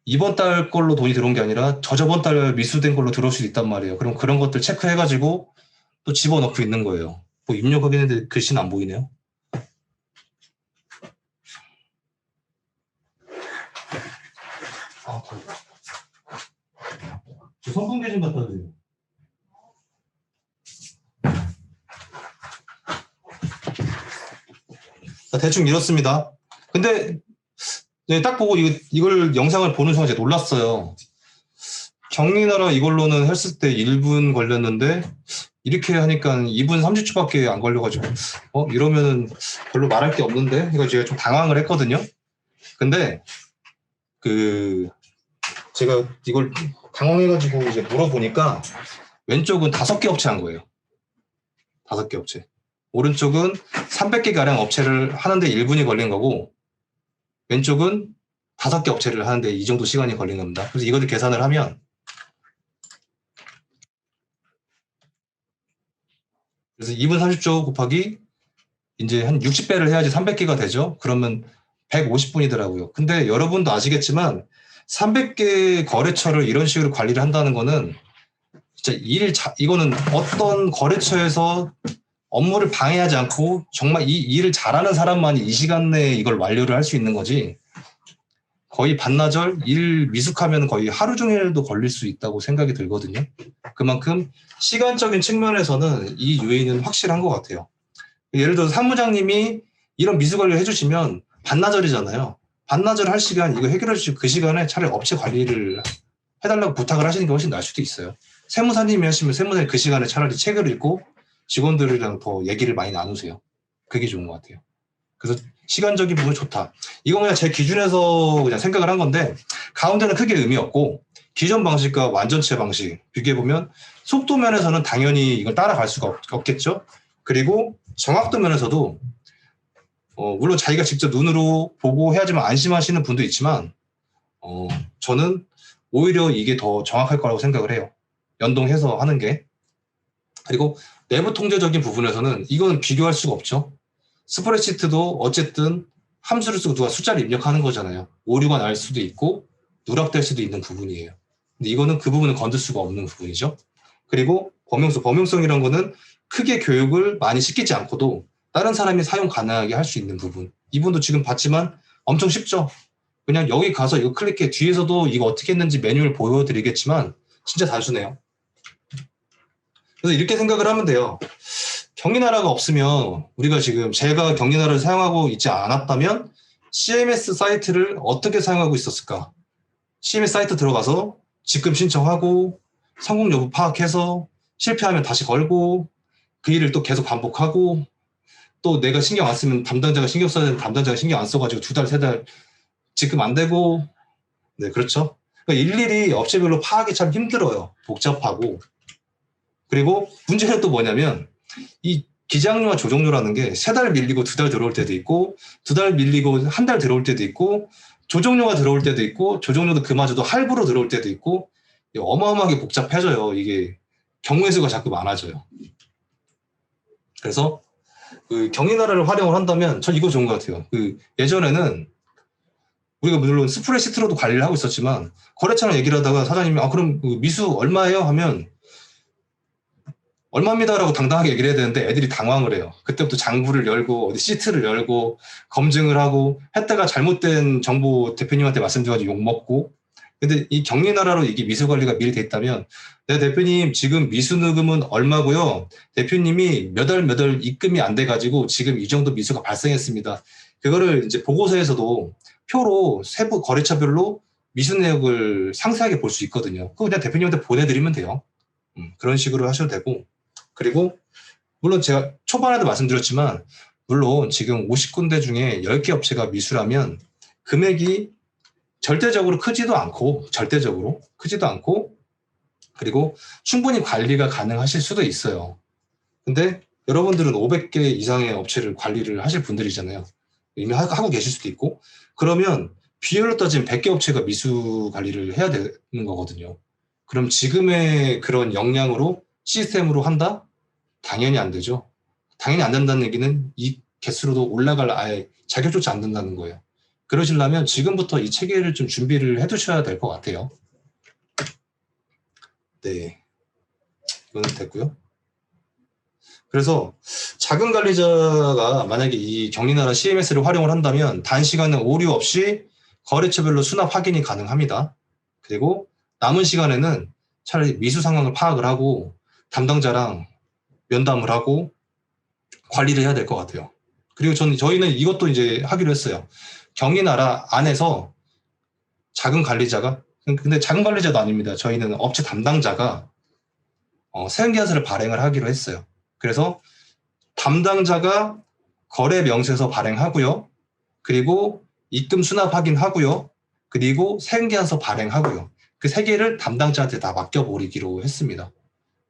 이번 달 걸로 돈이 들어온 게 아니라 저저번 달 미수된 걸로 들어올 수도 있단 말이에요. 그럼 그런 것들 체크해가지고 또 집어넣고 있는 거예요. 뭐 입력하긴 했는데 글씨는 안 보이네요. 저 선풍기 좀 갖다 주세요. 대충 이렇습니다. 근데 네, 딱 보고 이걸 영상을 보는 순간 제가 놀랐어요. 경리나라 이걸로는 했을 때 1분 걸렸는데 이렇게 하니까 2분 30초밖에 안 걸려가지고 이러면은 별로 말할 게 없는데 이거 제가 좀 당황을 했거든요. 근데 제가 이걸 당황해가지고 이제 물어보니까 왼쪽은 5개 업체 한 거예요. 5개 업체. 오른쪽은 300개 가량 업체를 하는데 1분이 걸린 거고, 왼쪽은 5개 업체를 하는데 이 정도 시간이 걸린 겁니다. 그래서 이것을 계산을 하면, 그래서 2분 30초 곱하기 이제 한 60배를 해야지 300개가 되죠. 그러면 150분이더라고요. 근데 여러분도 아시겠지만 300개 거래처를 이런 식으로 관리를 한다는 거는 진짜 이거는 어떤 거래처에서 업무를 방해하지 않고 정말 이 일을 잘하는 사람만이 이 시간 내에 이걸 완료를 할 수 있는 거지, 거의 반나절 일 미숙하면 거의 하루 종일도 걸릴 수 있다고 생각이 들거든요. 그만큼 시간적인 측면에서는 이 요인은 확실한 것 같아요. 예를 들어서 사무장님이 이런 미수 관리를 해주시면 반나절이잖아요. 반나절 할 시간 이거 해결해 주시고 그 시간에 차라리 업체 관리를 해달라고 부탁을 하시는 게 훨씬 나을 수도 있어요. 세무사님이 하시면 세무사님 그 시간에 차라리 책을 읽고 직원들이랑 더 얘기를 많이 나누세요. 그게 좋은 것 같아요. 그래서 시간적인 부분이 좋다. 이건 그냥 제 기준에서 그냥 생각을 한 건데, 가운데는 크게 의미 없고 기존 방식과 완전체 방식 비교해보면 속도 면에서는 당연히 이걸 따라갈 수가 없겠죠. 그리고 정확도 면에서도 물론 자기가 직접 눈으로 보고 해야지만 안심하시는 분도 있지만 저는 오히려 이게 더 정확할 거라고 생각을 해요. 연동해서 하는 게. 그리고 내부 통제적인 부분에서는 이거는 비교할 수가 없죠. 스프레드시트도 어쨌든 함수를 쓰고 누가 숫자를 입력하는 거잖아요. 오류가 날 수도 있고 누락될 수도 있는 부분이에요. 근데 이거는 그 부분을 건들 수가 없는 부분이죠. 그리고 범용성이란 거는 크게 교육을 많이 시키지 않고도 다른 사람이 사용 가능하게 할 수 있는 부분. 이분도 지금 봤지만 엄청 쉽죠. 그냥 여기 가서 이거 클릭해. 뒤에서도 이거 어떻게 했는지 메뉴를 보여드리겠지만 진짜 단순해요. 그래서 이렇게 생각을 하면 돼요. 경리나라가 없으면, 우리가 지금 제가 경리나라를 사용하고 있지 않았다면 CMS 사이트를 어떻게 사용하고 있었을까? CMS 사이트 들어가서 직금 신청하고 성공 여부 파악해서 실패하면 다시 걸고 그 일을 또 계속 반복하고, 또 내가 신경 안 쓰면 담당자가 신경 써야 되는데 담당자가 신경 안 써가지고 2달, 3달 직금 안 되고. 네, 그렇죠. 그러니까 일일이 업체별로 파악이 참 힘들어요. 복잡하고. 그리고 문제는 또 뭐냐면 이 기장료와 조정료라는 게 3달 밀리고 2달 들어올 때도 있고 2달 밀리고 1달 들어올 때도 있고 조정료가 들어올 때도 있고 조정료도 그마저도 할부로 들어올 때도 있고 어마어마하게 복잡해져요. 이게 경우의 수가 자꾸 많아져요. 그래서 그 경리나라를 활용을 한다면 전 이거 좋은 것 같아요. 예전에는 우리가 물론 스프레드시트로도 관리를 하고 있었지만 거래처랑 얘기를 하다가 사장님이 그럼 미수 얼마예요? 하면 얼마입니다라고 당당하게 얘기를 해야 되는데 애들이 당황을 해요. 그때부터 장부를 열고 어디 시트를 열고 검증을 하고 했다가 잘못된 정보 대표님한테 말씀드려가지고 욕먹고. 근데 이 경리나라로 이게 미수 관리가 미리 돼 있다면, 네, 대표님 지금 미수금은 얼마고요. 대표님이 몇 월 입금이 안 돼가지고 지금 이 정도 미수가 발생했습니다. 그거를 이제 보고서에서도 표로 세부 거래처별로 미수 내역을 상세하게 볼 수 있거든요. 그거 그냥 대표님한테 보내드리면 돼요. 그런 식으로 하셔도 되고. 그리고 물론 제가 초반에도 말씀드렸지만 물론 지금 50군데 중에 10개 업체가 미수라면 금액이 절대적으로 크지도 않고 그리고 충분히 관리가 가능하실 수도 있어요. 근데 여러분들은 500개 이상의 업체를 관리를 하실 분들이잖아요. 이미 하고 계실 수도 있고 그러면 비율로 따지면 100개 업체가 미수 관리를 해야 되는 거거든요. 그럼 지금의 그런 역량으로 시스템으로 한다? 당연히 안 되죠. 당연히 안 된다는 얘기는 이 개수로도 올라갈 아예 자격조차 안 된다는 거예요. 그러시려면 지금부터 이 체계를 좀 준비를 해 두셔야 될 것 같아요. 네. 이거는 됐고요. 그래서 자금 관리자가 만약에 이 경리나라 CMS를 활용을 한다면 단시간에 오류 없이 거래처별로 수납 확인이 가능합니다. 그리고 남은 시간에는 차라리 미수 상황을 파악을 하고 담당자랑 면담을 하고 관리를 해야 될 것 같아요. 그리고 저희는 이것도 이제 하기로 했어요. 경리나라 안에서 자금 관리자가 근데 자금 관리자도 아닙니다. 저희는 업체 담당자가 세금계산서를 발행을 하기로 했어요. 그래서 담당자가 거래 명세서 발행하고요. 그리고 입금 수납 확인하고요. 그리고 세금계산서 발행하고요. 그 세 개를 담당자한테 다 맡겨버리기로 했습니다.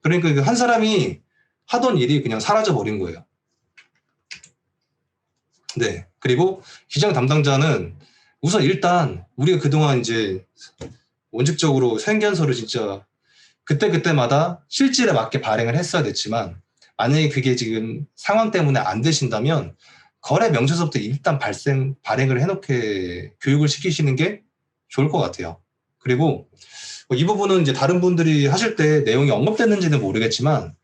그러니까 한 사람이 하던 일이 그냥 사라져버린 거예요. 네. 그리고 기장 담당자는 우선 일단 우리가 그동안 이제 원칙적으로 세금계산서를 진짜 그때마다 실질에 맞게 발행을 했어야 됐지만 만약에 그게 지금 상황 때문에 안 되신다면 거래 명세서부터 일단 발행을 해놓게 교육을 시키시는 게 좋을 것 같아요. 그리고 이 부분은 이제 다른 분들이 하실 때 내용이 언급됐는지는 모르겠지만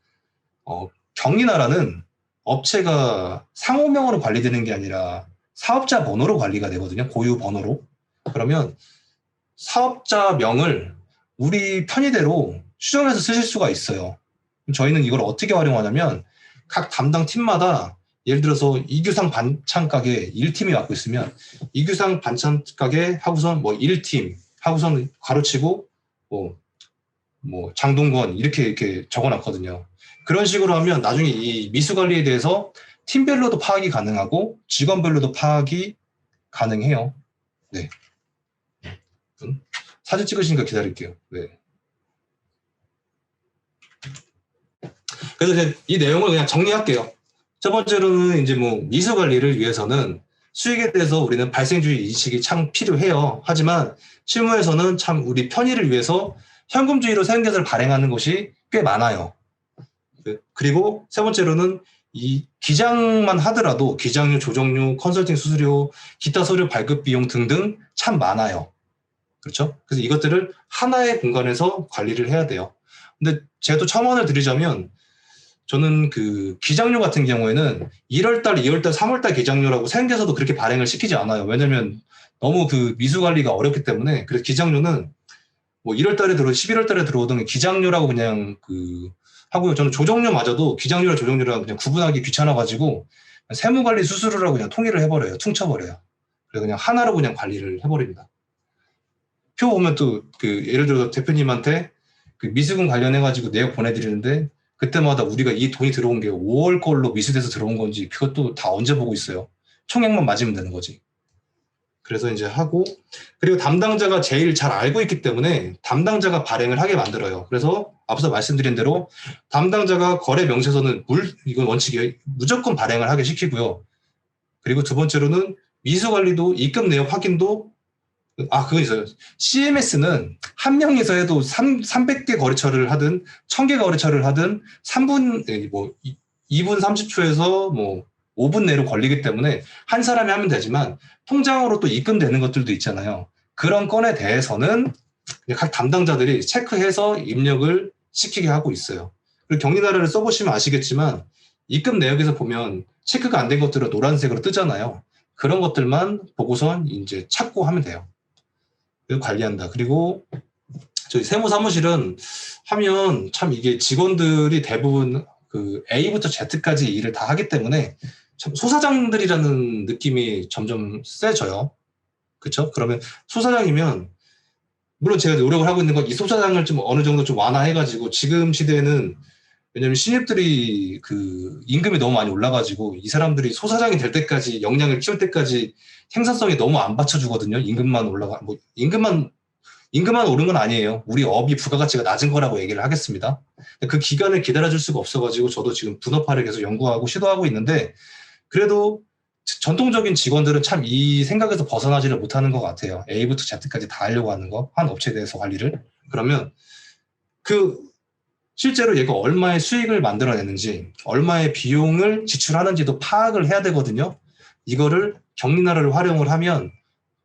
경리나라는 업체가 상호명으로 관리되는 게 아니라 사업자 번호로 관리가 되거든요. 고유 번호로. 그러면 사업자 명을 우리 편의대로 수정해서 쓰실 수가 있어요. 저희는 이걸 어떻게 활용하냐면 각 담당 팀마다 예를 들어서 이규상 반찬 가게 1팀이 맡고 있으면 이규상 반찬 가게 하고선 뭐 1팀 하고선 가로치고 뭐 장동건 이렇게 적어놨거든요. 그런 식으로 하면 나중에 이 미수 관리에 대해서 팀별로도 파악이 가능하고 직원별로도 파악이 가능해요. 네. 사진 찍으시니까 기다릴게요. 네. 그래서 이제 이 내용을 그냥 정리할게요. 첫 번째로는 이제 뭐 미수 관리를 위해서는 수익에 대해서 우리는 발생주의 인식이 참 필요해요. 하지만 실무에서는 참 우리 편의를 위해서 현금주의로 세금계산을 발행하는 것이 꽤 많아요. 그리고 세 번째로는 이 기장만 하더라도 기장료, 조정료, 컨설팅 수수료, 기타 서류 발급 비용 등등 참 많아요. 그렇죠? 그래서 이것들을 하나의 공간에서 관리를 해야 돼요. 근데 제가 또 첨언을 드리자면 저는 그 기장료 같은 경우에는 1월달, 2월달, 3월달 기장료라고 세금계에서도 그렇게 발행을 시키지 않아요. 왜냐면 너무 그 미수 관리가 어렵기 때문에. 그래서 기장료는 뭐 1월달에 11월달에 들어오던 기장료라고 그냥 하고요. 저는 조정료마저도 기장료랑 조정료랑 그냥 구분하기 귀찮아가지고 세무관리 수수료라고 그냥 통일을 해버려요. 퉁쳐버려요. 그래서 그냥 하나로 그냥 관리를 해버립니다. 표 보면 또 예를 들어 대표님한테 그 미수금 관련해가지고 내역 보내드리는데 그때마다 우리가 이 돈이 들어온 게 5월 걸로 미수돼서 들어온 건지 그것도 다 언제 보고 있어요. 총액만 맞으면 되는 거지. 그래서 이제 하고 그리고 담당자가 제일 잘 알고 있기 때문에 담당자가 발행을 하게 만들어요. 그래서 앞서 말씀드린 대로 담당자가 거래 명세서는 이건 원칙이에요. 무조건 발행을 하게 시키고요. 그리고 두 번째로는 미수 관리도 입금 내역 확인도 그거 있어요. CMS는 한 명이서 해도 300개 거래처를 하든 1000개 거래처를 하든 2분 30초에서 뭐 5분 내로 걸리기 때문에 한 사람이 하면 되지만 통장으로 또 입금되는 것들도 있잖아요. 그런 건에 대해서는 각 담당자들이 체크해서 입력을 시키게 하고 있어요. 그리고 경리나라를 써보시면 아시겠지만 입금 내역에서 보면 체크가 안 된 것들은 노란색으로 뜨잖아요. 그런 것들만 보고선 이제 찾고 하면 돼요. 관리한다. 그리고 저희 세무사무실은 하면 참 이게 직원들이 대부분 그 A부터 Z까지 일을 다 하기 때문에 참 소사장들이라는 느낌이 점점 세져요. 그렇죠? 그러면 소사장이면 물론 제가 노력을 하고 있는 건 이 소사장을 좀 어느 정도 좀 완화해가지고 지금 시대에는 왜냐면 신입들이 그 임금이 너무 많이 올라가지고 이 사람들이 소사장이 될 때까지 역량을 키울 때까지 생산성이 너무 안 받쳐주거든요. 임금만 오른 건 아니에요. 우리 업이 부가가치가 낮은 거라고 얘기를 하겠습니다. 그 기간을 기다려줄 수가 없어가지고 저도 지금 분업화를 계속 연구하고 시도하고 있는데 그래도 전통적인 직원들은 참 이 생각에서 벗어나지를 못하는 것 같아요. A부터 Z까지 다 하려고 하는 거, 한 업체에 대해서 관리를. 그러면 그 실제로 얘가 얼마의 수익을 만들어내는지, 얼마의 비용을 지출하는지도 파악을 해야 되거든요. 이거를 경리나라를 활용을 하면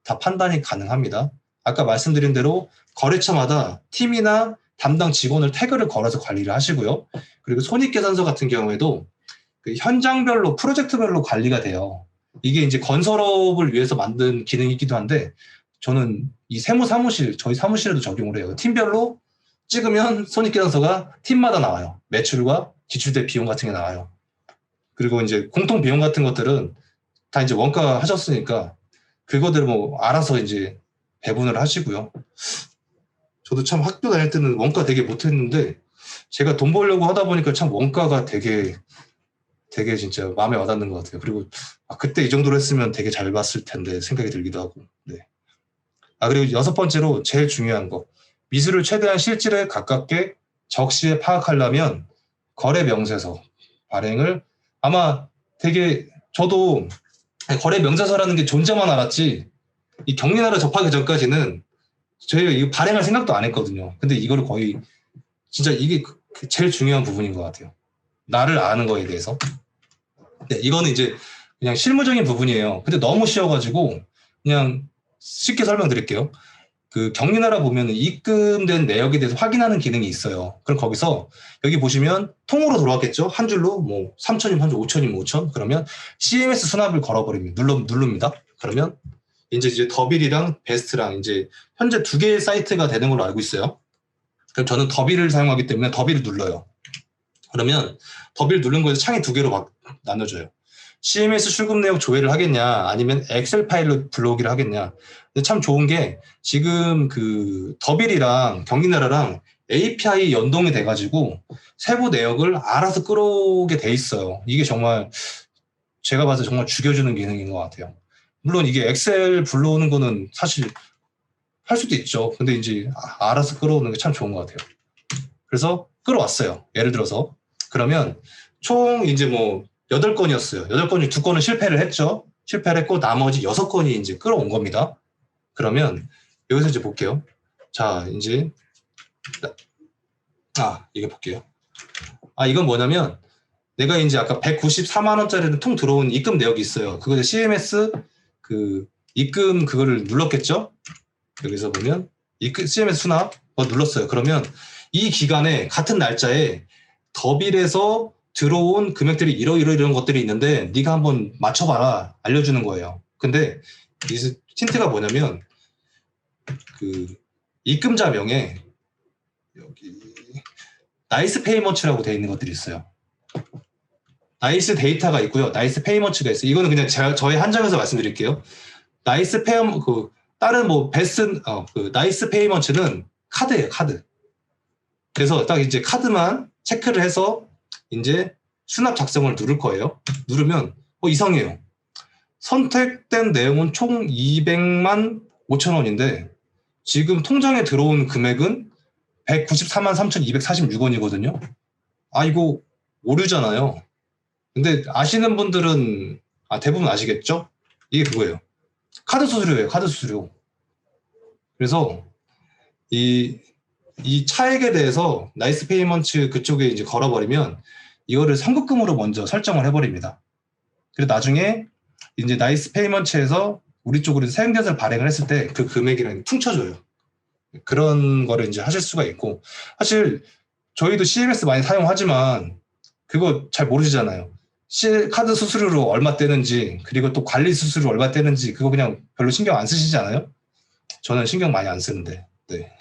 다 판단이 가능합니다. 아까 말씀드린 대로 거래처마다 팀이나 담당 직원을 태그를 걸어서 관리를 하시고요. 그리고 손익계산서 같은 경우에도 그 현장별로, 프로젝트별로 관리가 돼요. 이게 이제 건설업을 위해서 만든 기능이기도 한데 저는 이 세무사무실, 저희 사무실에도 적용을 해요. 팀별로 찍으면 손익계산서가 팀마다 나와요. 매출과 지출된 비용 같은 게 나와요. 그리고 이제 공통 비용 같은 것들은 다 이제 원가 하셨으니까 그거들 뭐 알아서 이제 배분을 하시고요. 저도 참 학교 다닐 때는 원가 되게 못했는데 제가 돈 벌려고 하다 보니까 참 원가가 되게 진짜 마음에 와닿는 것 같아요. 그리고 그때 이 정도로 했으면 되게 잘 봤을 텐데 생각이 들기도 하고. 네. 그리고 6번째로 제일 중요한 거. 미수를 최대한 실질에 가깝게 적시에 파악하려면 거래 명세서 발행을 아마 되게 저도 거래 명세서라는 게 존재만 알았지 이 경리나라 접하기 전까지는 저희가 이거 발행할 생각도 안 했거든요. 근데 이거를 거의 진짜 이게 제일 중요한 부분인 것 같아요. 나를 아는 거에 대해서. 네, 이거는 이제 그냥 실무적인 부분이에요. 근데 너무 쉬워가지고 그냥 쉽게 설명드릴게요. 그 경리나라 보면 입금된 내역에 대해서 확인하는 기능이 있어요. 그럼 거기서 여기 보시면 통으로 들어왔겠죠? 한 줄로 뭐 3천이면 한 줄, 5천이면 5천. 그러면 CMS 수납을 걸어버립니다. 누릅니다. 그러면 이제 더빌이랑 베스트랑 이제 현재 2개의 사이트가 되는 걸로 알고 있어요. 그럼 저는 더빌을 사용하기 때문에 더빌을 눌러요. 그러면 더빌 누른 거에서 창이 2개로 나눠져요. CMS 출금 내역 조회를 하겠냐, 아니면 엑셀 파일로 불러오기를 하겠냐. 근데 참 좋은 게 지금 그 더빌이랑 경리나라랑 API 연동이 돼가지고 세부 내역을 알아서 끌어오게 돼 있어요. 이게 정말 제가 봐서 정말 죽여주는 기능인 것 같아요. 물론 이게 엑셀 불러오는 거는 사실 할 수도 있죠. 근데 이제 알아서 끌어오는 게 참 좋은 것 같아요. 그래서 끌어왔어요. 예를 들어서. 그러면 총 이제 뭐 8건이었어요. 8건 중 2건은 실패를 했죠. 실패를 했고 나머지 6건이 이제 끌어온 겁니다. 그러면 여기서 이제 볼게요. 자, 이제 이게 볼게요. 이건 뭐냐면 내가 이제 아까 194만 원짜리는 통 들어온 입금 내역이 있어요. 그거 CMS 그 입금 그거를 눌렀겠죠? 여기서 보면 CMS 수납 눌렀어요. 그러면 이 기간에 같은 날짜에 더빌에서 들어온 금액들이 이런 것들이 있는데 네가 한번 맞춰봐라 알려주는 거예요. 근데 이 틴트가 뭐냐면 그 입금자 명에 여기 나이스 페이먼츠라고 되어 있는 것들이 있어요. 나이스 데이터가 있고요. 나이스 페이먼츠가 있어요. 이거는 그냥 저의 한정해서 말씀드릴게요. 나이스 페이먼 다른 뭐 베스트 그 나이스 페이먼츠는 카드예요. 카드. 그래서 딱 이제 카드만 체크를 해서 이제 수납 작성을 누를 거예요. 누르면 이상해요. 선택된 내용은 총 200만 5천 원인데 지금 통장에 들어온 금액은 194만 3,246원이거든요. 이거 오류잖아요. 근데 아시는 분들은 대부분 아시겠죠? 이게 그거예요. 카드 수수료예요. 카드 수수료. 그래서 이 차액에 대해서 나이스 페이먼츠 그쪽에 이제 걸어버리면 이거를 선급금으로 먼저 설정을 해버립니다. 그리고 나중에 이제 나이스 페이먼츠에서 우리 쪽으로 사용자를 발행을 했을 때 그 금액이랑 퉁쳐줘요. 그런 거를 이제 하실 수가 있고 사실 저희도 CMS 많이 사용하지만 그거 잘 모르시잖아요. 카드 수수료로 얼마 떼는지 그리고 또 관리 수수료 얼마 떼는지 그거 그냥 별로 신경 안 쓰시지 않아요? 저는 신경 많이 안 쓰는데. 네.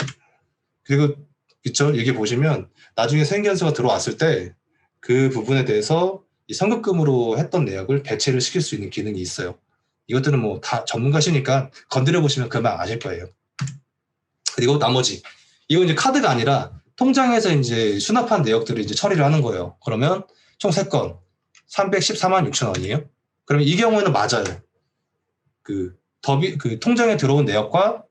그리고 그쵸? 여기 보시면 나중에 생계연수가 들어왔을 때 그 부분에 대해서 이 선급금으로 했던 내역을 대체를 시킬 수 있는 기능이 있어요. 이것들은 뭐 다 전문가시니까 건드려 보시면 금방 아실 거예요. 그리고 나머지 이건 이제 카드가 아니라 통장에서 이제 수납한 내역들을 이제 처리를 하는 거예요. 그러면 총 3건 314만 6천 원이에요. 그러면 이 경우에는 맞아요. 그 통장에 들어온 내역과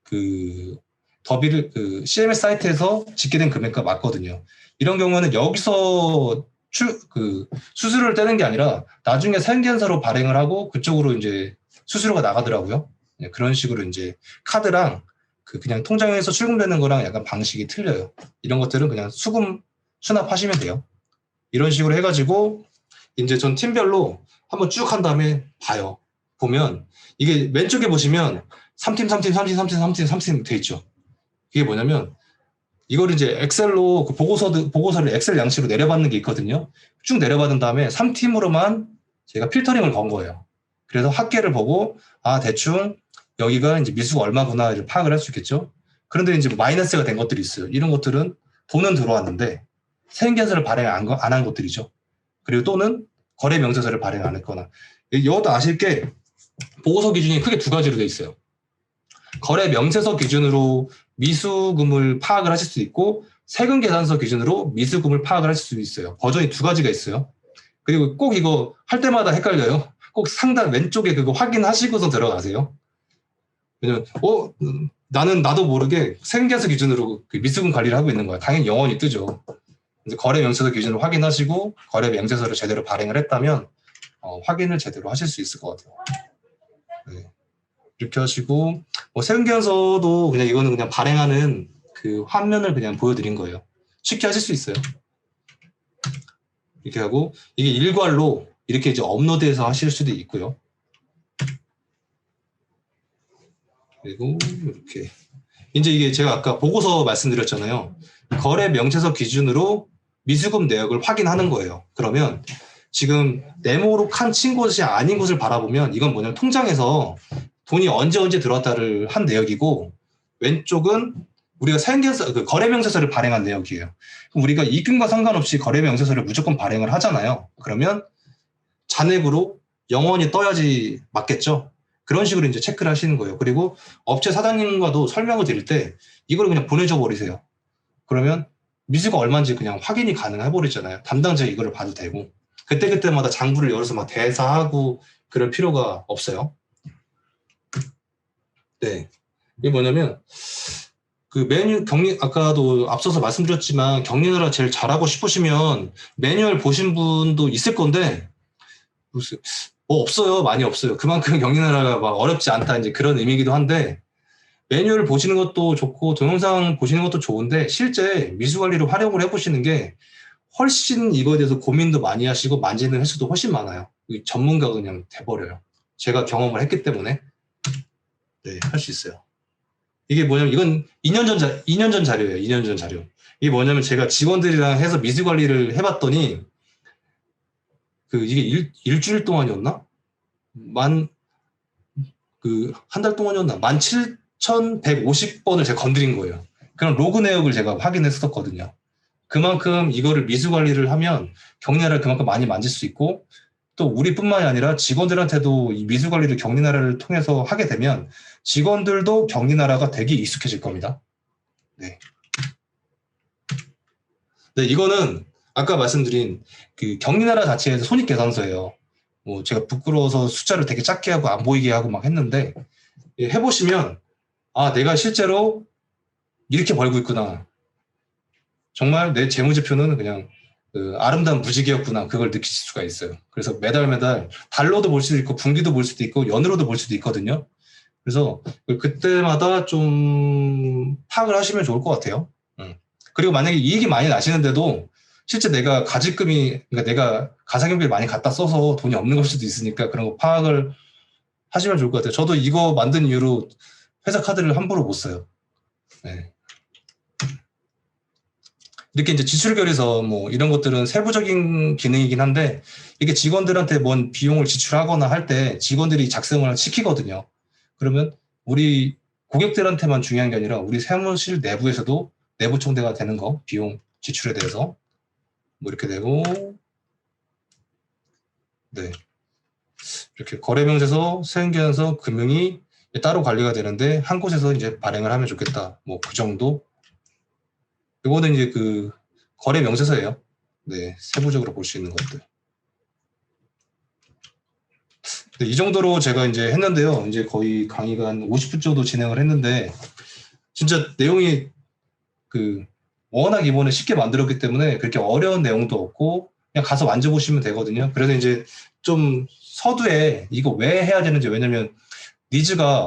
그 더비를 그 CMS 사이트에서 집계된 금액과 맞거든요. 이런 경우는 여기서 수수료를 떼는 게 아니라 나중에 생계연서로 발행을 하고 그쪽으로 이제 수수료가 나가더라고요. 네, 그런 식으로 이제 카드랑 그냥 통장에서 출금되는 거랑 약간 방식이 틀려요. 이런 것들은 그냥 수납하시면 돼요. 이런 식으로 해가지고 이제 전 팀별로 한번 쭉 한 다음에 봐요. 보면 이게 왼쪽에 보시면 3팀, 3팀, 3팀, 3팀, 3팀, 3팀 돼 있죠. 이게 뭐냐면 이걸 이제 엑셀로 그 보고서를 엑셀 양식으로 내려받는 게 있거든요. 쭉 내려받은 다음에 3팀으로만 제가 필터링을 건 거예요. 그래서 합계를 보고 대충 여기가 이제 미수가 얼마구나를 파악을 할 수 있겠죠. 그런데 이제 마이너스가 된 것들이 있어요. 이런 것들은 돈은 들어왔는데 세액연서를 발행 안 한 것들이죠. 그리고 또는 거래 명세서를 발행 안 했거나. 이것도 아실 게 보고서 기준이 크게 2가지로 돼 있어요. 거래 명세서 기준으로 미수금을 파악을 하실 수 있고 세금 계산서 기준으로 미수금을 파악을 하실 수 있어요. 버전이 2가지가 있어요. 그리고 꼭 이거 할 때마다 헷갈려요. 꼭 상단 왼쪽에 그거 확인하시고서 들어가세요. 왜냐면 나도 모르게 세금 계산서 기준으로 그 미수금 관리를 하고 있는 거야. 당연히 영원히 뜨죠. 이제 거래 명세서 기준으로 확인하시고 거래 명세서를 제대로 발행을 했다면 확인을 제대로 하실 수 있을 것 같아요. 네. 이렇게 하시고 세금계산서도 그냥 이거는 그냥 발행하는 그 화면을 그냥 보여드린 거예요. 쉽게 하실 수 있어요. 이렇게 하고 이게 일괄로 이렇게 이제 업로드해서 하실 수도 있고요. 그리고 이렇게 이제 이게 제가 아까 보고서 말씀드렸잖아요. 거래 명세서 기준으로 미수금 내역을 확인하는 거예요. 그러면 지금 네모로 친 곳이 아닌 곳을 바라보면 이건 뭐냐면 통장에서 돈이 언제 들어왔다를 한 내역이고 왼쪽은 우리가 거래 명세서를 발행한 내역이에요. 그럼 우리가 입금과 상관없이 거래 명세서를 무조건 발행을 하잖아요. 그러면 잔액으로 영원히 떠야지 맞겠죠. 그런 식으로 이제 체크를 하시는 거예요. 그리고 업체 사장님과도 설명을 드릴 때 이걸 그냥 보내줘 버리세요. 그러면 미수가 얼마인지 그냥 확인이 가능해 버리잖아요. 담당자가 이거를 봐도 되고 그때마다 장부를 열어서 막 대사하고 그럴 필요가 없어요. 네. 이게 뭐냐면 그 아까도 앞서서 말씀드렸지만 경리나라 제일 잘하고 싶으시면 매뉴얼 보신 분도 있을 건데 없어요. 많이 없어요. 그만큼 경리나라가 막 어렵지 않다 이제 그런 의미이기도 한데 매뉴얼 보시는 것도 좋고 동영상 보시는 것도 좋은데 실제 미수관리를 활용을 해보시는 게 훨씬 이거에 대해서 고민도 많이 하시고 만지는 횟수도 훨씬 많아요. 전문가가 그냥 돼버려요. 제가 경험을 했기 때문에 네, 할 수 있어요. 이게 뭐냐면 이건 2년 전 자료예요. 2년 전 자료. 이게 뭐냐면 제가 직원들이랑 해서 미수관리를 해봤더니 이게 일주일 동안이었나? 한 달 동안이었나? 17,150번을 제가 건드린 거예요. 그럼 로그 내역을 제가 확인했었거든요. 그만큼 이거를 미수관리를 하면 경리나라를 그만큼 많이 만질 수 있고 또 우리뿐만이 아니라 직원들한테도 이 미수관리를 경리나라를 통해서 하게 되면 직원들도 경리나라가 되게 익숙해질 겁니다. 네. 네, 이거는 아까 말씀드린 그 경리나라 자체에서 손익계산서예요. 제가 부끄러워서 숫자를 되게 작게 하고 안 보이게 하고 막 했는데 해보시면 내가 실제로 이렇게 벌고 있구나. 정말 내 재무제표는 그냥 아름다운 무지개였구나. 그걸 느끼실 수가 있어요. 그래서 매달 달러도 볼 수도 있고 분기도 볼 수도 있고 연으로도 볼 수도 있거든요. 그래서 그때마다 좀 파악을 하시면 좋을 것 같아요. 그리고 만약에 이익이 많이 나시는데도 실제 내가 그러니까 내가 가사경비를 많이 갖다 써서 돈이 없는 걸 수도 있으니까 그런 거 파악을 하시면 좋을 것 같아요. 저도 이거 만든 이후로 회사 카드를 함부로 못 써요. 네. 이렇게 이제 지출결의서 이런 것들은 세부적인 기능이긴 한데 이게 직원들한테 뭔 비용을 지출하거나 할 때 직원들이 작성을 시키거든요. 그러면 우리 고객들한테만 중요한 게 아니라 우리 사무실 내부에서도 내부 총대가 되는 거 비용 지출에 대해서 이렇게 되고 네 이렇게 거래명세서, 세금계산서, 금융이 따로 관리가 되는데 한 곳에서 이제 발행을 하면 좋겠다. 그 정도. 이거는 이제 그 거래 명세서예요. 네, 세부적으로 볼 수 있는 것들. 네, 이 정도로 제가 이제 했는데요. 이제 거의 강의가 한 50분 정도 진행을 했는데, 진짜 내용이 그 워낙 이번에 쉽게 만들었기 때문에 그렇게 어려운 내용도 없고 그냥 가서 만져보시면 되거든요. 그래서 이제 좀 서두에 이거 왜 해야 되는지, 왜냐면 니즈가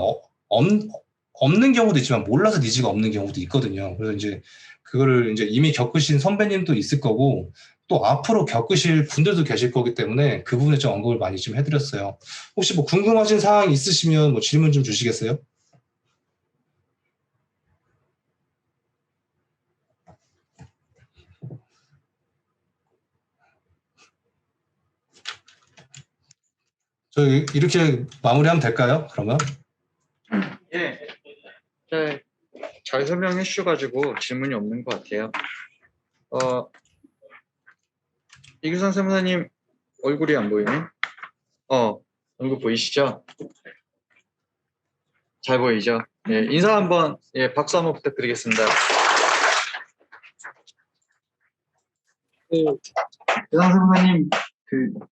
없는 경우도 있지만 몰라서 니즈가 없는 경우도 있거든요. 그래서 이제 그거를 이제 이미 겪으신 선배님도 있을 거고 또 앞으로 겪으실 분들도 계실 거기 때문에 그 부분에 좀 언급을 많이 좀 해드렸어요. 혹시 뭐 궁금하신 사항 있으시면 뭐 질문 좀 주시겠어요? 저 이렇게 마무리하면 될까요? 그러면? 예. 네, 잘 설명해 주셔가지고 질문이 없는 것 같아요. 이규선 세무사님 얼굴이 안 보이네. 얼굴 보이시죠? 잘 보이죠? 예, 인사 한번, 예, 박수 한번 부탁드리겠습니다. 이규선 세무사님,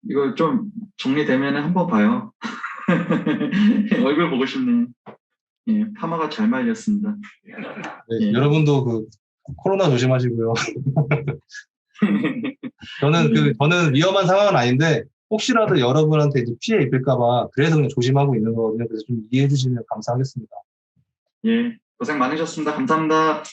이거 좀 정리되면 한번 봐요. 얼굴 보고 싶네. 예, 파마가 잘 말렸습니다. 네, 예. 여러분도 그 코로나 조심하시고요. 저는 위험한 상황은 아닌데 혹시라도 여러분한테 이제 피해 입을까봐 그래서 그냥 조심하고 있는 거거든요. 그래서 좀 이해해 주시면 감사하겠습니다. 예, 고생 많으셨습니다. 감사합니다.